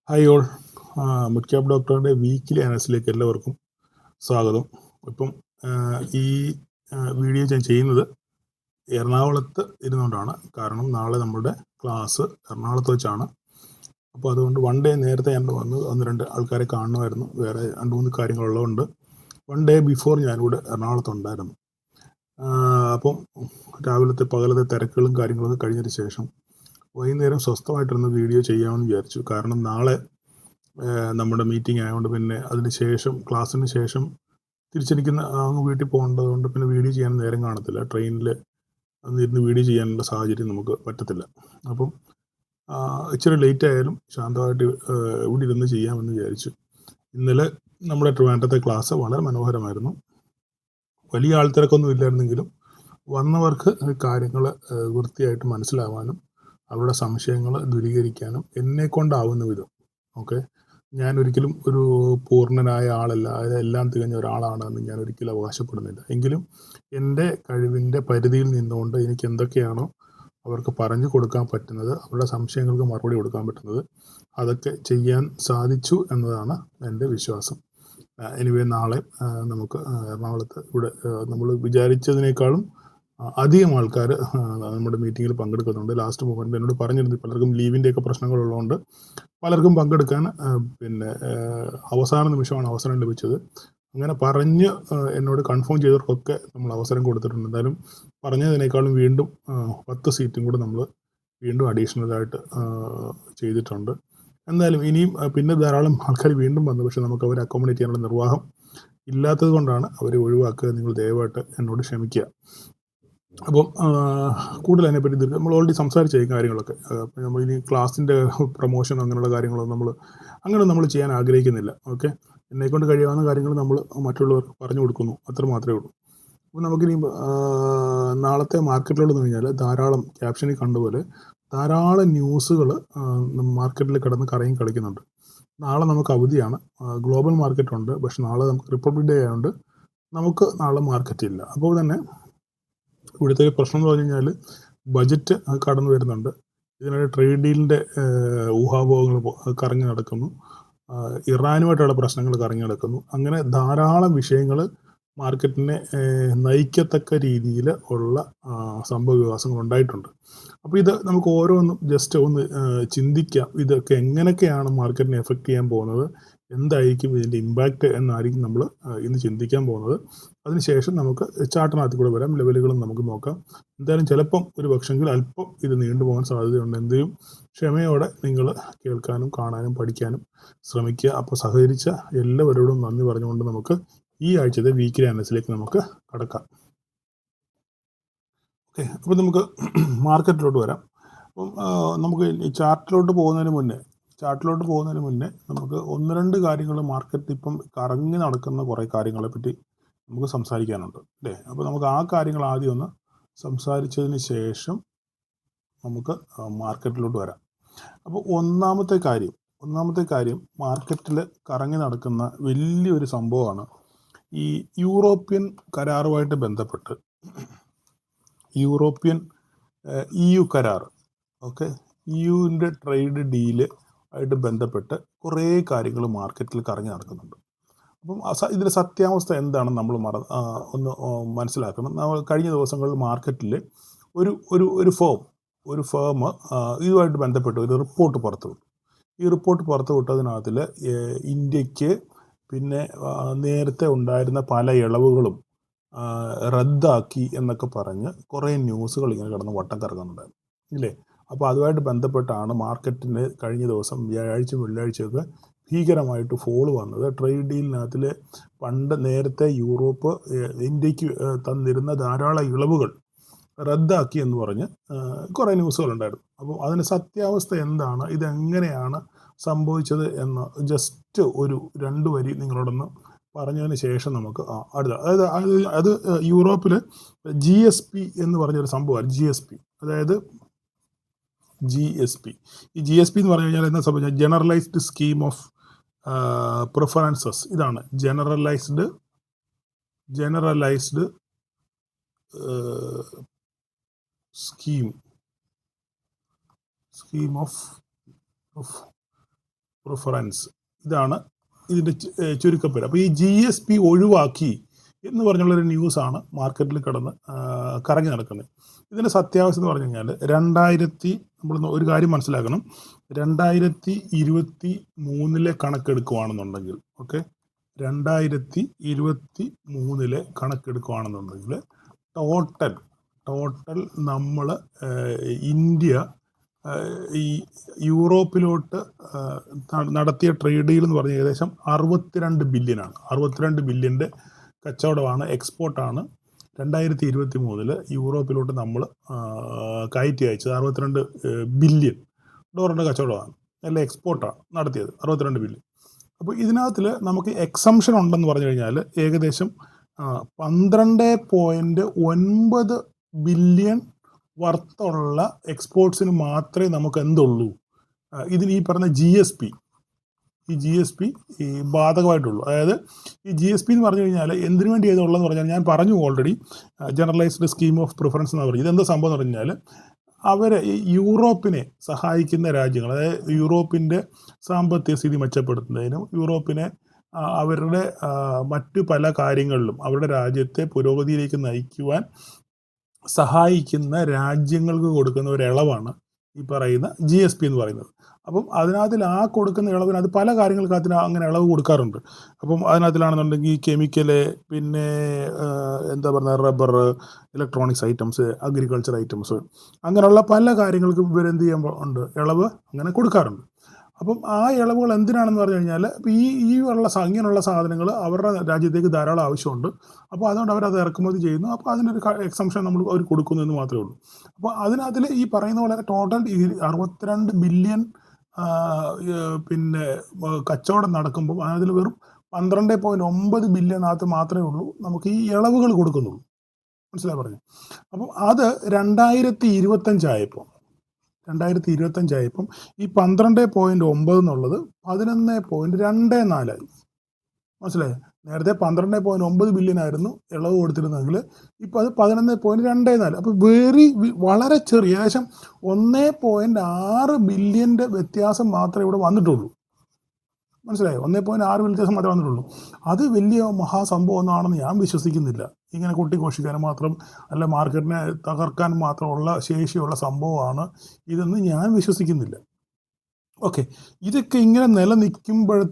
Hi all. Mid cap ഡോക്ടറുടെ weekly അനാലിസിലേക്ക് എല്ലാവർക്കും സ്വാഗതം. ഇപ്പം ഈ വീഡിയോ ഞാൻ ചെയ്യുന്നത് എറണാകുളത്ത് ഇരുന്നുകൊണ്ടാണ്. കാരണം നാളെ നമ്മുടെ ക്ലാസ് എറണാകുളത്ത് വെച്ചാണ്. അപ്പോൾ അതുകൊണ്ട് വൺ ഡേ നേരത്തെ ഞാൻ വന്ന് ഒന്ന് രണ്ട് ആൾക്കാരെ കാണുമായിരുന്നു. വേറെ രണ്ട് മൂന്ന് കാര്യങ്ങളുള്ളതുകൊണ്ട് വൺ ഡേ ബിഫോർ ഞാനിവിടെ എറണാകുളത്തുണ്ടായിരുന്നു. അപ്പം രാവിലത്തെ പകലത്തെ തിരക്കുകളും കാര്യങ്ങളൊക്കെ കഴിഞ്ഞതിന് ശേഷം വൈകുന്നേരം സ്വസ്ഥമായിട്ടൊന്ന് വീഡിയോ ചെയ്യാമെന്ന് വിചാരിച്ചു. കാരണം നാളെ നമ്മുടെ മീറ്റിംഗ് ആയതുകൊണ്ട് പിന്നെ അതിന് ശേഷം ക്ലാസ്സിന് ശേഷം തിരിച്ചെനിക്ക് അങ്ങ് വീട്ടിൽ പോകേണ്ടതുകൊണ്ട് പിന്നെ വീഡിയോ ചെയ്യാൻ നേരം കാണത്തില്ല. ട്രെയിനിൽ ഇരുന്ന് വീഡിയോ ചെയ്യാനുള്ള സാഹചര്യം നമുക്ക് പറ്റത്തില്ല. അപ്പം ഇച്ചിരി ലേറ്റ് ആയാലും ശാന്തമായിട്ട് ഇവിടെ ഇരുന്ന് ചെയ്യാമെന്ന് വിചാരിച്ചു. ഇന്നലെ നമ്മുടെ ട്രിവാൻഡ്രത്തെ ക്ലാസ് വളരെ മനോഹരമായിരുന്നു. വലിയ ആൾത്തിരക്കൊന്നും ഇല്ലായിരുന്നെങ്കിലും വന്നവർക്ക് കാര്യങ്ങൾ വൃത്തിയായിട്ട് മനസ്സിലാവാനും അവരുടെ സംശയങ്ങൾ ദൂരീകരിക്കാനും എന്നെക്കൊണ്ടാവുന്ന വിധം. ഓക്കെ, ഞാൻ ഒരിക്കലും ഒരു പൂർണ്ണനായ ആളല്ല, എല്ലാം തികഞ്ഞ ഒരാളാണെന്ന് ഞാൻ ഒരിക്കലും അവകാശപ്പെടുന്നില്ല. എങ്കിലും എൻ്റെ കഴിവിൻ്റെ പരിധിയിൽ നിന്നുകൊണ്ട് എനിക്ക് എന്തൊക്കെയാണോ അവർക്ക് പറഞ്ഞു കൊടുക്കാൻ പറ്റുന്നത്, അവരുടെ സംശയങ്ങൾക്ക് മറുപടി കൊടുക്കാൻ പറ്റുന്നത്, അതൊക്കെ ചെയ്യാൻ സാധിച്ചു എന്നതാണ് എൻ്റെ വിശ്വാസം. എനിവേ നാളെ നമുക്ക് എറണാകുളത്ത് ഇവിടെ നമ്മൾ വിചാരിച്ചതിനേക്കാളും അധികം ആൾക്കാർ നമ്മുടെ മീറ്റിങ്ങിൽ പങ്കെടുക്കുന്നുണ്ട്. ലാസ്റ്റ് മൊമെൻറ്റ് എന്നോട് പറഞ്ഞിരുന്നു പലർക്കും ലീവിൻ്റെയൊക്കെ പ്രശ്നങ്ങളുള്ളതുകൊണ്ട് പലർക്കും പങ്കെടുക്കാൻ പിന്നെ അവസാന നിമിഷമാണ് അവസരം ലഭിച്ചത്. അങ്ങനെ പറഞ്ഞ് എന്നോട് കൺഫേം ചെയ്തവർക്കൊക്കെ നമ്മൾ അവസരം കൊടുത്തിട്ടുണ്ട്. എന്തായാലും പറഞ്ഞതിനേക്കാളും വീണ്ടും 10 സീറ്റും കൂടെ നമ്മൾ വീണ്ടും അഡീഷണലായിട്ട് ചെയ്തിട്ടുണ്ട്. എന്തായാലും ഇനിയും പിന്നെ ധാരാളം ആൾക്കാർ വീണ്ടും വന്നു. പക്ഷേ നമുക്ക് അവരെ അക്കോമഡേറ്റ് ചെയ്യാനുള്ള നിർവാഹം ഇല്ലാത്തത് കൊണ്ടാണ് അവരെ ഒഴിവാക്കുക. നിങ്ങൾ ദയവായിട്ട് എന്നോട് ക്ഷമിക്കുക. അപ്പം കൂടുതൽ അതിനെപ്പറ്റി നമ്മൾ ഓൾറെഡി സംസാരിച്ച ഈ കാര്യങ്ങളൊക്കെ. അപ്പം നമ്മൾ ഇനി ക്ലാസ്സിൻ്റെ പ്രൊമോഷൻ അങ്ങനെയുള്ള കാര്യങ്ങളൊന്നും നമ്മൾ ചെയ്യാൻ ആഗ്രഹിക്കുന്നില്ല. ഓക്കെ, എന്നെക്കൊണ്ട് കഴിയാവുന്ന കാര്യങ്ങൾ നമ്മൾ മറ്റുള്ളവർക്ക് പറഞ്ഞു കൊടുക്കുന്നു, അത്ര മാത്രമേ ഉള്ളൂ. അപ്പോൾ നമുക്കിനി നാളത്തെ മാർക്കറ്റിലോട്ട് കഴിഞ്ഞാൽ ധാരാളം ക്യാപ്ഷനിൽ കണ്ടുപോലെ ധാരാളം ന്യൂസുകൾ മാർക്കറ്റിൽ കിടന്ന് കറങ്ങി കളിക്കുന്നുണ്ട്. നാളെ നമുക്ക് അവധിയാണ്, ഗ്ലോബൽ മാർക്കറ്റ് ഉണ്ട്. പക്ഷെ നാളെ നമുക്ക് റിപ്പബ്ലിക് ഡേ ആയതുകൊണ്ട് നമുക്ക് നാളെ മാർക്കറ്റ് ഇല്ല. അപ്പോൾ തന്നെ ഇവിടുത്തെ പ്രശ്നം എന്ന് പറഞ്ഞു കഴിഞ്ഞാൽ ബജറ്റ് കടന്നു വരുന്നുണ്ട്. ഇതിനിടെ ട്രേഡ് ഡീലിൻ്റെ ഊഹാപോഹങ്ങൾ കറങ്ങി നടക്കുന്നു. ഇറാനുമായിട്ടുള്ള പ്രശ്നങ്ങൾ കറങ്ങി നടക്കുന്നു. അങ്ങനെ ധാരാളം വിഷയങ്ങൾ മാർക്കറ്റിനെ നയിക്കത്തക്ക രീതിയിൽ ഉള്ള സംഭവ വികാസങ്ങൾ ഉണ്ടായിട്ടുണ്ട്. അപ്പോൾ ഇത് നമുക്ക് ഓരോന്നും ജസ്റ്റ് ഒന്ന് ചിന്തിക്കാം. ഇതൊക്കെ എങ്ങനെയൊക്കെയാണ് മാർക്കറ്റിനെ എഫക്റ്റ് ചെയ്യാൻ പോകുന്നത്, എന്തായിരിക്കും ഇതിൻ്റെ ഇമ്പാക്റ്റ് എന്നായിരിക്കും നമ്മൾ ഇന്ന് ചിന്തിക്കാൻ പോകുന്നത്. അതിനുശേഷം നമുക്ക് ചാർട്ടിനകത്ത് കൂടെ വരാം, ലെവലുകളും നമുക്ക് നോക്കാം. എന്തായാലും ചിലപ്പം ഒരു പക്ഷെങ്കിൽ അല്പം ഇത് നീണ്ടുപോകാൻ സാധ്യതയുണ്ട്. എന്തെങ്കിലും ക്ഷമയോടെ നിങ്ങൾ കേൾക്കാനും കാണാനും പഠിക്കാനും ശ്രമിക്കുക. അപ്പോൾ സഹകരിച്ച എല്ലാവരോടും നന്ദി പറഞ്ഞുകൊണ്ട് നമുക്ക് ഈ ആഴ്ചത്തെ വീക്കിലി അനാലിസിസിലേക്ക് നമുക്ക് കടക്കാം. ഓക്കെ, അപ്പോൾ നമുക്ക് മാർക്കറ്റിലോട്ട് വരാം. അപ്പം നമുക്ക് ഈ ചാർട്ടിലോട്ട് പോകുന്നതിന് മുന്നേ നമുക്ക് ഒന്ന് രണ്ട് കാര്യങ്ങൾ മാർക്കറ്റ് ഇപ്പം കറങ്ങി നടക്കുന്ന കുറേ കാര്യങ്ങളെ പറ്റി നമുക്ക് സംസാരിക്കാനുണ്ട് അല്ലേ. അപ്പോൾ നമുക്ക് ആ കാര്യങ്ങൾ ആദ്യം ഒന്ന് സംസാരിച്ചതിന് ശേഷം നമുക്ക് മാർക്കറ്റിലോട്ട് വരാം. അപ്പോൾ ഒന്നാമത്തെ കാര്യം മാർക്കറ്റിൽ കറങ്ങി നടക്കുന്ന വലിയൊരു സംഭവമാണ് ഈ യൂറോപ്യൻ കരാറുമായിട്ട് ബന്ധപ്പെട്ട് യൂറോപ്യൻ EU കരാർ. ഓക്കെ, EUവിൻ്റെ ട്രേഡ് ഡീല് ആയിട്ട് ബന്ധപ്പെട്ട് കുറേ കാര്യങ്ങൾ മാർക്കറ്റിൽ കറങ്ങി നടക്കുന്നുണ്ട്. അപ്പം ഇതിൻ്റെ സത്യാവസ്ഥ എന്താണെന്ന് നമ്മൾ ഒന്ന് മനസ്സിലാക്കണം. നമ്മൾ കഴിഞ്ഞ ദിവസങ്ങളിൽ മാർക്കറ്റിൽ ഒരു ഫേം ഇതുമായിട്ട് ബന്ധപ്പെട്ട് ഒരു റിപ്പോർട്ട് പുറത്തുവിട്ടു. ഈ റിപ്പോർട്ട് പുറത്തുവിട്ടതിനകത്തിൽ ഇന്ത്യക്ക് പിന്നെ നേരത്തെ ഉണ്ടായിരുന്ന പല ഇളവുകളും റദ്ദാക്കി എന്നൊക്കെ പറഞ്ഞ് കുറേ ന്യൂസുകൾ ഇങ്ങനെ കിടന്ന് വട്ടം കറങ്ങുന്നുണ്ടായിരുന്നു ഇല്ലേ. അപ്പോൾ അതുമായിട്ട് ബന്ധപ്പെട്ടാണ് മാർക്കറ്റിന് കഴിഞ്ഞ ദിവസം വ്യാഴാഴ്ച വെള്ളിയാഴ്ചയൊക്കെ ഭീകരമായിട്ട് ഫോള് വന്നത്. ട്രേഡ് ഡീലിനകത്തിൽ നേരത്തെ യൂറോപ്പ് ഇന്ത്യക്ക് തന്നിരുന്ന ധാരാളം ഇളവുകൾ റദ്ദാക്കി എന്ന് പറഞ്ഞ് കുറേ ന്യൂസുകളുണ്ടായിരുന്നു. അപ്പോൾ അതിന് സത്യാവസ്ഥ എന്താണ്, ഇതെങ്ങനെയാണ് സംഭവിച്ചത് എന്ന് ജസ്റ്റ് ഒരു 2 വരി നിങ്ങളോടൊന്ന് പറഞ്ഞതിന് ശേഷം നമുക്ക് അടുത്ത അത് യൂറോപ്പിൽ GSP എന്ന് പറഞ്ഞൊരു സംഭവമാണ്. അതായത് GSP. ഈ GSP എന്ന് പറഞ്ഞു കഴിഞ്ഞാൽ എന്താ സംഭവിച്ചാൽ ജനറലൈസ്ഡ് സ്കീം ഓഫ് പ്രിഫറൻസസ്. ഇതാണ് ജനറലൈസ്ഡ് സ്കീം ഓഫ് പ്രിഫറൻസ്. ഇതാണ് ഇതിൻ്റെ ചുരുക്കപ്പേര്. അപ്പോൾ ഈ GSP ഒഴിവാക്കി എന്ന് പറഞ്ഞുള്ളൊരു ന്യൂസാണ് മാർക്കറ്റിൽ കറങ്ങി നടക്കുന്നത്. ഇതിൻ്റെ സത്യാവസ്ഥ എന്ന് പറഞ്ഞു കഴിഞ്ഞാൽ നമ്മൾ ഒരു കാര്യം മനസ്സിലാക്കണം. 2023 കണക്കെടുക്കുകയാണെന്നുണ്ടെങ്കിൽ 2023 കണക്കെടുക്കുകയാണെന്നുണ്ടെങ്കിൽ ടോട്ടൽ നമ്മൾ ഇന്ത്യ ഈ യൂറോപ്പിലോട്ട് നടത്തിയ ട്രേഡ് ഡീൽ എന്ന് പറഞ്ഞാൽ ഏകദേശം 62 ബില്യനാണ്. 62 ബില്യൻ്റെ കച്ചവടമാണ്, എക്സ്പോർട്ടാണ് 2023 യൂറോപ്പിലോട്ട് നമ്മൾ കയറ്റി അയച്ചത്. 62 ബില്യൺ ഡോളറിൻ്റെ കച്ചവടമാണ്, അല്ല എക്സ്പോർട്ടാണ് നടത്തിയത് 62 ബില്യൺ. അപ്പോൾ ഇതിനകത്തിൽ നമുക്ക് എക്സംഷൻ ഉണ്ടെന്ന് പറഞ്ഞു കഴിഞ്ഞാൽ ഏകദേശം 12.9 ബില്യൺ വർത്തുള്ള എക്സ്പോർട്സിന് മാത്രമേ നമുക്ക് എന്തുള്ളൂ, ഇതിന് ഈ പറഞ്ഞ GSP ഈ ബാധകമായിട്ടുള്ളൂ. അതായത് ഈ GSP എന്ന് പറഞ്ഞു കഴിഞ്ഞാൽ എന്തിനു വേണ്ടി ഏതുള്ളതെന്ന് പറഞ്ഞാൽ ഞാൻ പറഞ്ഞു already, generalised scheme of preference എന്ന് പറഞ്ഞു. ഇതെന്താ സംഭവം എന്ന് പറഞ്ഞാൽ അവരെ യൂറോപ്പിനെ സഹായിക്കുന്ന രാജ്യങ്ങൾ, അതായത് യൂറോപ്പിൻ്റെ സാമ്പത്തിക സ്ഥിതി മെച്ചപ്പെടുത്തുന്നതിനും യൂറോപ്പിനെ അവരുടെ മറ്റു പല കാര്യങ്ങളിലും അവരുടെ രാജ്യത്തെ പുരോഗതിയിലേക്ക് നയിക്കുവാൻ സഹായിക്കുന്ന രാജ്യങ്ങൾക്ക് കൊടുക്കുന്ന ഒരു ഇളവാണ് ഈ പറയുന്ന GSP എന്ന് പറയുന്നത്. അപ്പം അതിനകത്തിൽ കൊടുക്കുന്ന ഇളവിന് അത് പല കാര്യങ്ങൾക്കകത്തിന് അങ്ങനെ ഇളവ് കൊടുക്കാറുണ്ട്. അപ്പം അതിനകത്തിലാണെന്നുണ്ടെങ്കിൽ കെമിക്കല്, പിന്നെ എന്താ പറയുക rubber, electronics items, agriculture items, അങ്ങനെയുള്ള പല കാര്യങ്ങൾക്കും ഇവരെന്ത് ചെയ്യുമ്പോൾ ഉണ്ട് ഇളവ് അങ്ങനെ കൊടുക്കാറുണ്ട്. അപ്പം ആ ഇളവുകൾ എന്തിനാണെന്ന് പറഞ്ഞു കഴിഞ്ഞാൽ ഇങ്ങനെയുള്ള സാധനങ്ങൾ അവരുടെ രാജ്യത്തേക്ക് ധാരാളം ആവശ്യമുണ്ട്. അപ്പോൾ അതുകൊണ്ട് അവരത് ഇറക്കുമതി ചെയ്യുന്നു. അപ്പോൾ അതിനൊരു എക്സംഷൻ അവർ കൊടുക്കുന്നു എന്ന് മാത്രമേ ഉള്ളൂ. അപ്പോൾ അതിനകത്തിൽ ഈ പറയുന്ന പോലെ ടോട്ടൽ 62 ബില്യൺ പിന്നെ കച്ചവടം നടക്കുമ്പോൾ അതിൽ വെറും 12.9 ബില്യണകത്ത് മാത്രമേ ഉള്ളൂ നമുക്ക് ഈ ഇളവുകൾ കൊടുക്കുന്നുള്ളൂ. മനസ്സിലായി പറഞ്ഞു. അപ്പം അത് 2025 ആയപ്പം ഈ 12.9 എന്നുള്ളത് 11.24 ആയി. മനസ്സിലായി. നേരത്തെ 12.9 ബില്യൺ ആയിരുന്നു ഇളവ് കൊടുത്തിരുന്നെങ്കിൽ ഇപ്പോൾ അത് 11.24. അപ്പോൾ വളരെ ചെറിയ ഏകദേശം 1.6 ബില്യൻ്റെ വ്യത്യാസം മാത്രമേ ഇവിടെ വന്നിട്ടുള്ളൂ. മനസ്സിലായോ? 1.6 വ്യത്യാസം മാത്രമേ വന്നിട്ടുള്ളൂ. അത് വലിയ മഹാസംഭവം ഒന്നാണെന്ന് ഞാൻ വിശ്വസിക്കുന്നില്ല. ഇങ്ങനെ കൊട്ടിഘോഷിക്കാനും മാത്രം അല്ല മാർക്കറ്റിനെ തകർക്കാൻ മാത്രമുള്ള ശേഷിയുള്ള സംഭവമാണ് ഇതെന്ന് ഞാൻ വിശ്വസിക്കുന്നില്ല. ഓക്കെ, ഇതൊക്കെ ഇങ്ങനെ നിലനിൽക്കുമ്പോഴും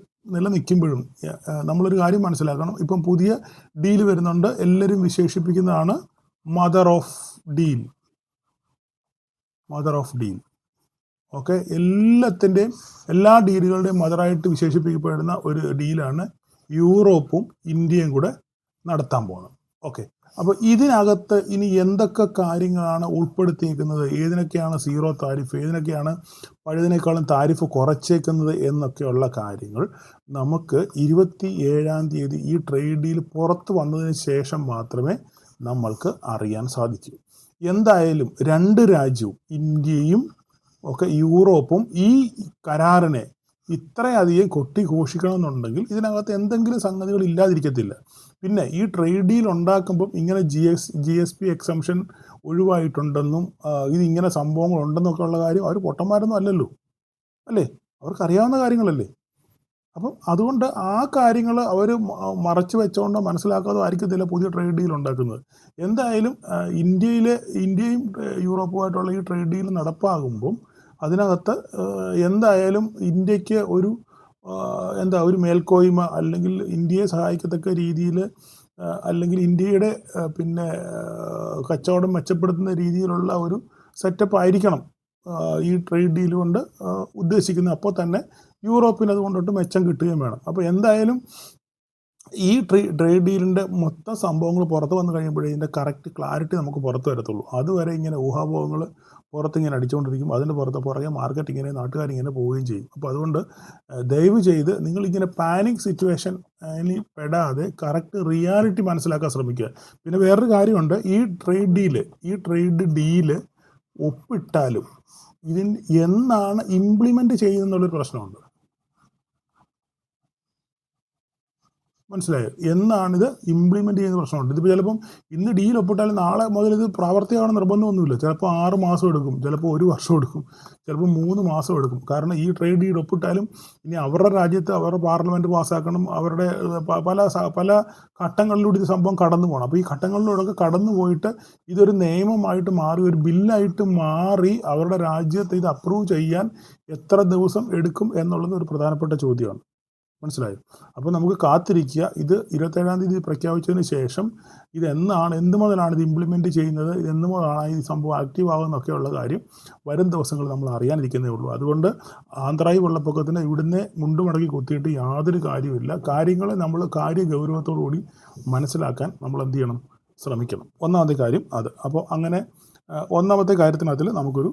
നമ്മളൊരു കാര്യം മനസ്സിലാക്കണം. ഇപ്പം പുതിയ ഡീൽ വരുന്നുണ്ട്, എല്ലാവരും വിശേഷിപ്പിക്കുന്നതാണ് മദർ ഓഫ് ഡീൽ. ഓക്കെ, എല്ലാ ഡീലുകളുടെയും മദറായിട്ട് വിശേഷിപ്പിക്കപ്പെടുന്ന ഒരു ഡീലാണ് യൂറോപ്പും ഇന്ത്യയും കൂടെ നടത്താൻ പോകുന്നത്. ഓക്കെ, അപ്പോൾ ഇതിനകത്ത് ഇനി എന്തൊക്കെ കാര്യങ്ങളാണ് ഉൾപ്പെടുത്തിയിരിക്കുന്നത്, ഏതിനൊക്കെയാണ് സീറോ താരിഫ്, ഏതിനൊക്കെയാണ് പഴയതിനേക്കാളും താരിഫ് കുറച്ചേക്കുന്നത് എന്നൊക്കെയുള്ള കാര്യങ്ങൾ നമുക്ക് 27-ാം തീയതി ഈ ട്രേഡ് ഡീൽ പുറത്ത് വന്നതിന് ശേഷം മാത്രമേ നമ്മൾക്ക് അറിയാൻ സാധിക്കൂ. എന്തായാലും രണ്ട് രാജ്യവും ഇന്ത്യയും യൂറോപ്പും ഈ കരാറിനെ ഇത്രയധികം കൊട്ടിഘോഷിക്കണമെന്നുണ്ടെങ്കിൽ ഇതിനകത്ത് എന്തെങ്കിലും സംഗതികൾ ഇല്ലാതിരിക്കത്തില്ല. പിന്നെ ഈ ട്രേഡ് ഡീൽ ഉണ്ടാക്കുമ്പം ഇങ്ങനെ GSP എക്സംഷൻ ഒഴിവായിട്ടുണ്ടെന്നും ഇതിങ്ങനെ സംഭവങ്ങളുണ്ടെന്നൊക്കെ ഉള്ള കാര്യം അവർ പൊട്ടന്മാരൊന്നും അല്ലല്ലോ, അല്ലേ? അവർക്കറിയാവുന്ന കാര്യങ്ങളല്ലേ. അപ്പം അതുകൊണ്ട് ആ കാര്യങ്ങൾ അവർ മറച്ചു വെച്ചുകൊണ്ട് മനസ്സിലാക്കാതെ ആയിരിക്കത്തില്ല പുതിയ ട്രേഡ് ഡീൽ ഉണ്ടാക്കുന്നത്. എന്തായാലും ഇന്ത്യയും യൂറോപ്പുമായിട്ടുള്ള ഈ ട്രേഡ് ഡീൽ നടപ്പാകുമ്പം അതിനകത്ത് എന്തായാലും ഇന്ത്യക്ക് ഒരു മേൽക്കോയ്മ, അല്ലെങ്കിൽ ഇന്ത്യയെ സഹായിക്കത്തക്ക രീതിയിൽ, അല്ലെങ്കിൽ ഇന്ത്യയുടെ കച്ചവടം മെച്ചപ്പെടുത്തുന്ന രീതിയിലുള്ള ഒരു സെറ്റപ്പ് ആയിരിക്കണം ഈ ട്രേഡ് ഡീൽ കൊണ്ട് ഉദ്ദേശിക്കുന്നത്. അപ്പോൾ തന്നെ യൂറോപ്പിന് അതുകൊണ്ടിട്ട് മെച്ചം കിട്ടുകയും വേണം. അപ്പോൾ എന്തായാലും ഈ ട്രേഡ് ഡീലിൻ്റെ മൊത്തം സംഭവങ്ങൾ പുറത്ത് വന്നു കഴിയുമ്പോഴേ ഇതിൻ്റെ കറക്റ്റ് ക്ലാരിറ്റി നമുക്ക് പുറത്ത് വരത്തുള്ളൂ. അതുവരെ ഇങ്ങനെ ഊഹാപോഹങ്ങൾ പുറത്തിങ്ങനെ അടിച്ചുകൊണ്ടിരിക്കും. അതിൻ്റെ പുറകെ മാർക്കറ്റ് ഇങ്ങനെ നാട്ടുകാരിങ്ങനെ പോവുകയും ചെയ്യും. അപ്പോൾ അതുകൊണ്ട് ദയവ് ചെയ്ത് നിങ്ങളിങ്ങനെ പാനിക് സിറ്റുവേഷനിൽ പെടാതെ കറക്റ്റ് റിയാലിറ്റി മനസ്സിലാക്കാൻ ശ്രമിക്കുക. പിന്നെ വേറൊരു കാര്യമുണ്ട്, ഈ ട്രേഡ് ഡീല് ഒപ്പിട്ടാലും എന്നാണ് ഇംപ്ലിമെൻ്റ് ചെയ്യുന്നതെന്നുള്ളൊരു പ്രശ്നമുണ്ട്. മനസ്സിലായോ? എന്നാണിത് ഇംപ്ലിമെൻറ്റ് ചെയ്യുന്ന പ്രശ്നമുണ്ട്. ഇതിപ്പോൾ ചിലപ്പം ഇന്ന് ഡീൽ ഒപ്പിട്ടാലും നാളെ മുതൽ ഇത് പ്രാവർത്തികമാണെന്ന് നിർബന്ധമൊന്നുമില്ല. ചിലപ്പോൾ 6 മാസം എടുക്കും, ചിലപ്പോൾ 1 വർഷം എടുക്കും, ചിലപ്പോൾ 3 മാസം എടുക്കും. കാരണം ഈ ട്രേഡ് ഡീൽ ഒപ്പിട്ടാലും ഇനി അവരുടെ രാജ്യത്ത് അവരുടെ പാർലമെൻറ്റ് പാസ്സാക്കണം, അവരുടെ പല ഘട്ടങ്ങളിലൂടെ ഇത് സംഭവം കടന്നു പോകണം. അപ്പോൾ ഈ ഘട്ടങ്ങളിലൂടെയൊക്കെ കടന്നു പോയിട്ട് ഇതൊരു നിയമമായിട്ട് മാറി, ഒരു ബില്ലായിട്ട് മാറി അവരുടെ രാജ്യത്ത് ഇത് അപ്രൂവ് ചെയ്യാൻ എത്ര ദിവസം എടുക്കും എന്നുള്ളത് ഒരു പ്രധാനപ്പെട്ട ചോദ്യമാണ്. മനസ്സിലായോ? അപ്പോൾ നമുക്ക് കാത്തിരിക്കുക. ഇത് 27-ാം തീയതി പ്രഖ്യാപിച്ചതിന് ശേഷം എന്ത് മുതലാണ് ഇത് ഇംപ്ലിമെൻറ്റ് ചെയ്യുന്നത്, എന്ന് മുതലാണ് ഈ സംഭവം ആക്റ്റീവ് ആകുന്നൊക്കെയുള്ള കാര്യം വരും ദിവസങ്ങൾ നമ്മൾ അറിയാനിരിക്കുന്നേ ഉള്ളൂ. അതുകൊണ്ട് ആന്ധ്രായി വെള്ളപ്പൊക്കത്തിന് ഇവിടുന്ന് മുണ്ടുമടക്കി കുത്തിയിട്ട് യാതൊരു കാര്യമില്ല. കാര്യങ്ങളെ നമ്മൾ ഗൗരവത്തോടുകൂടി മനസ്സിലാക്കാൻ നമ്മൾ എന്ത് ചെയ്യണം? ശ്രമിക്കണം. ഒന്നാമത്തെ കാര്യം അത്. അപ്പോൾ അങ്ങനെ ഒന്നാമത്തെ കാര്യത്തിനകത്തിൽ നമുക്കൊരു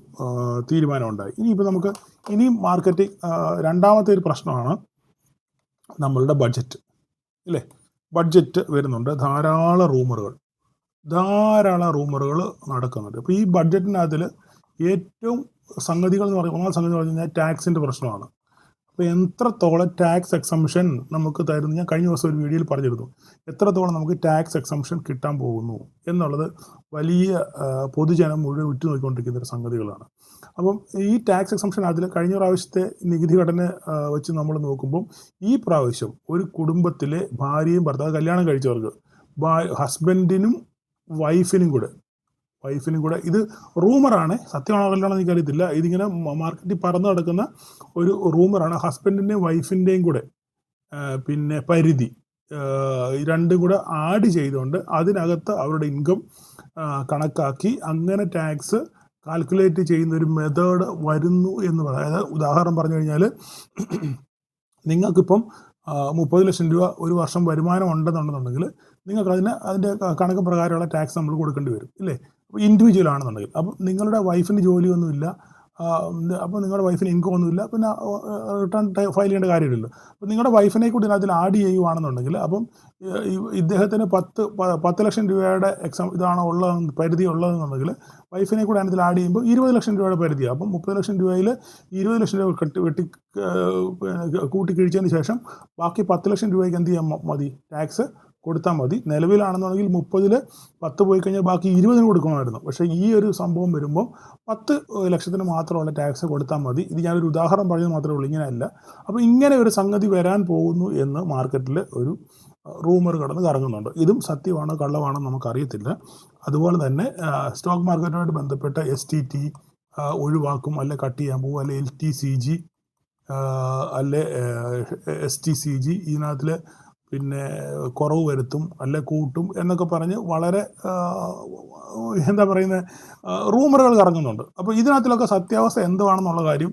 തീരുമാനം ഉണ്ടായി. ഇനിയിപ്പോൾ നമുക്ക് മാർക്കറ്റ് രണ്ടാമത്തെ ഒരു പ്രശ്നമാണ് നമ്മളുടെ ബഡ്ജറ്റ്, ഇല്ലേ? ബഡ്ജറ്റ് വരുന്നുണ്ട്, ധാരാളം റൂമറുകൾ നടക്കുന്നുണ്ട്. അപ്പോൾ ഈ ബഡ്ജറ്റിനകത്തിൽ ഏറ്റവും സംഗതികൾ എന്ന് പറയുമ്പോൾ സംഗതി പറഞ്ഞു കഴിഞ്ഞാൽ ടാക്സിൻ്റെ പ്രശ്നമാണ്. അപ്പോൾ എത്രത്തോളം ടാക്സ് എക്സംഷൻ നമുക്ക് തരുന്നു, ഞാൻ കഴിഞ്ഞ ദിവസം ഒരു വീഡിയോയിൽ പറഞ്ഞിരുന്നു, എത്രത്തോളം നമുക്ക് ടാക്സ് എക്സംഷൻ കിട്ടാൻ പോകുന്നു എന്നുള്ളത് വലിയ പൊതുജനം മുഴുവൻ ഉറ്റുനോക്കിക്കൊണ്ടിരിക്കുന്ന ഒരു സംഗതികളാണ്. അപ്പം ഈ ടാക്സ് എക്സംഷൻ അതിൽ കഴിഞ്ഞ പ്രാവശ്യത്തെ നികുതി ഘടന വെച്ച് നമ്മൾ നോക്കുമ്പം ഈ പ്രാവശ്യം ഒരു കുടുംബത്തിലെ ഭാര്യയും ഭർത്താവ് കല്യാണം കഴിച്ചവർക്ക് ഹസ്ബൻഡിനും വൈഫിനും കൂടെ ഇത് റൂമറാണ്, സത്യമാണോ കല്യാണം എനിക്കറിയത്തില്ല, ഇതിങ്ങനെ മാർക്കറ്റിൽ പറന്ന് നടക്കുന്ന ഒരു റൂമറാണ്. ഹസ്ബൻഡിൻ്റെയും വൈഫിൻ്റെയും കൂടെ പിന്നെ പരിധി രണ്ടും കൂടെ ആഡ് ചെയ്തുകൊണ്ട് അതിനകത്ത് അവരുടെ ഇൻകം കണക്കാക്കി അങ്ങനെ ടാക്സ് കാൽക്കുലേറ്റ് ചെയ്യുന്ന ഒരു മെത്തേഡ് വരുന്നു എന്ന് പറയാം. അതായത് ഉദാഹരണം പറഞ്ഞു കഴിഞ്ഞാൽ നിങ്ങൾക്കിപ്പം 30 ലക്ഷം രൂപ ഒരു വർഷം വരുമാനം ഉണ്ടെന്നുണ്ടെന്നുണ്ടെങ്കിൽ നിങ്ങൾക്ക് അതിൻ്റെ കണക്ക് പ്രകാരമുള്ള ടാക്സ് നമ്മൾ കൊടുക്കേണ്ടി വരും, ഇല്ലേ? അപ്പോൾ ഇൻഡിവിജ്വൽ ആണെന്നുണ്ടെങ്കിൽ, അപ്പം നിങ്ങളുടെ വൈഫിന് ജോലിയൊന്നുമില്ല, അപ്പോൾ നിങ്ങളുടെ വൈഫിന് ഇൻകം ഒന്നുമില്ല, പിന്നെ റിട്ടേൺ ഫയൽ ചെയ്യേണ്ട കാര്യമില്ലല്ലോ. അപ്പോൾ നിങ്ങളുടെ വൈഫിനെ കൂടി അതിൽ ആഡ് ചെയ്യുവാണെന്നുണ്ടെങ്കിൽ അപ്പം ഇദ്ദേഹത്തിന് 10 ലക്ഷം രൂപയുടെ ഇതാണ് പരിധി ഉള്ളതെന്നുണ്ടെങ്കിൽ വൈഫിനെ കൂടി അതിൽ ആഡ് ചെയ്യുമ്പോൾ 20 ലക്ഷം രൂപയുടെ പരിധിയാണ്. അപ്പം 30 ലക്ഷം രൂപയിൽ 20 ലക്ഷം രൂപ കൂട്ടിക്കിഴിച്ചതിന് ശേഷം ബാക്കി 10 ലക്ഷം രൂപയ്ക്ക് എന്ത് ചെയ്യാൻ മതി? ടാക്സ് കൊടുത്താൽ മതി. നിലവിലാണെന്നുണ്ടെങ്കിൽ 30-ൽ 10 പോയി കഴിഞ്ഞാൽ ബാക്കി 20-ന് കൊടുക്കണമായിരുന്നു. പക്ഷേ ഈ ഒരു സംഭവം വരുമ്പോൾ 10 ലക്ഷത്തിന് മാത്രമുള്ള ടാക്സ് കൊടുത്താൽ മതി. ഇത് ഞാനൊരു ഉദാഹരണം പറഞ്ഞത് മാത്രമേ ഉള്ളൂ, ഇങ്ങനെയല്ല. അപ്പോൾ ഇങ്ങനെ ഒരു സംഗതി വരാൻ പോകുന്നു എന്ന് മാർക്കറ്റിൽ ഒരു റൂമർ കറങ്ങുന്നുണ്ട്. ഇതും സത്യമാണോ കള്ളമാണോ നമുക്കറിയത്തില്ല. അതുപോലെ തന്നെ സ്റ്റോക്ക് മാർക്കറ്റുമായിട്ട് ബന്ധപ്പെട്ട STT ഒഴിവാക്കും, അല്ലെ കട്ട് ചെയ്യാൻ പോകും, അല്ലെ LTCG അല്ലെ STCG ഇതിനകത്തിൽ പിന്നെ കുറവ് വരുത്തും, അല്ലെ കൂട്ടും എന്നൊക്കെ പറഞ്ഞ് വളരെ എന്താ പറയുന്നത് റൂമറുകൾ കറങ്ങുന്നുണ്ട്. അപ്പോൾ ഇതിനകത്തിലൊക്കെ സത്യാവസ്ഥ എന്തുവാണെന്നുള്ള കാര്യം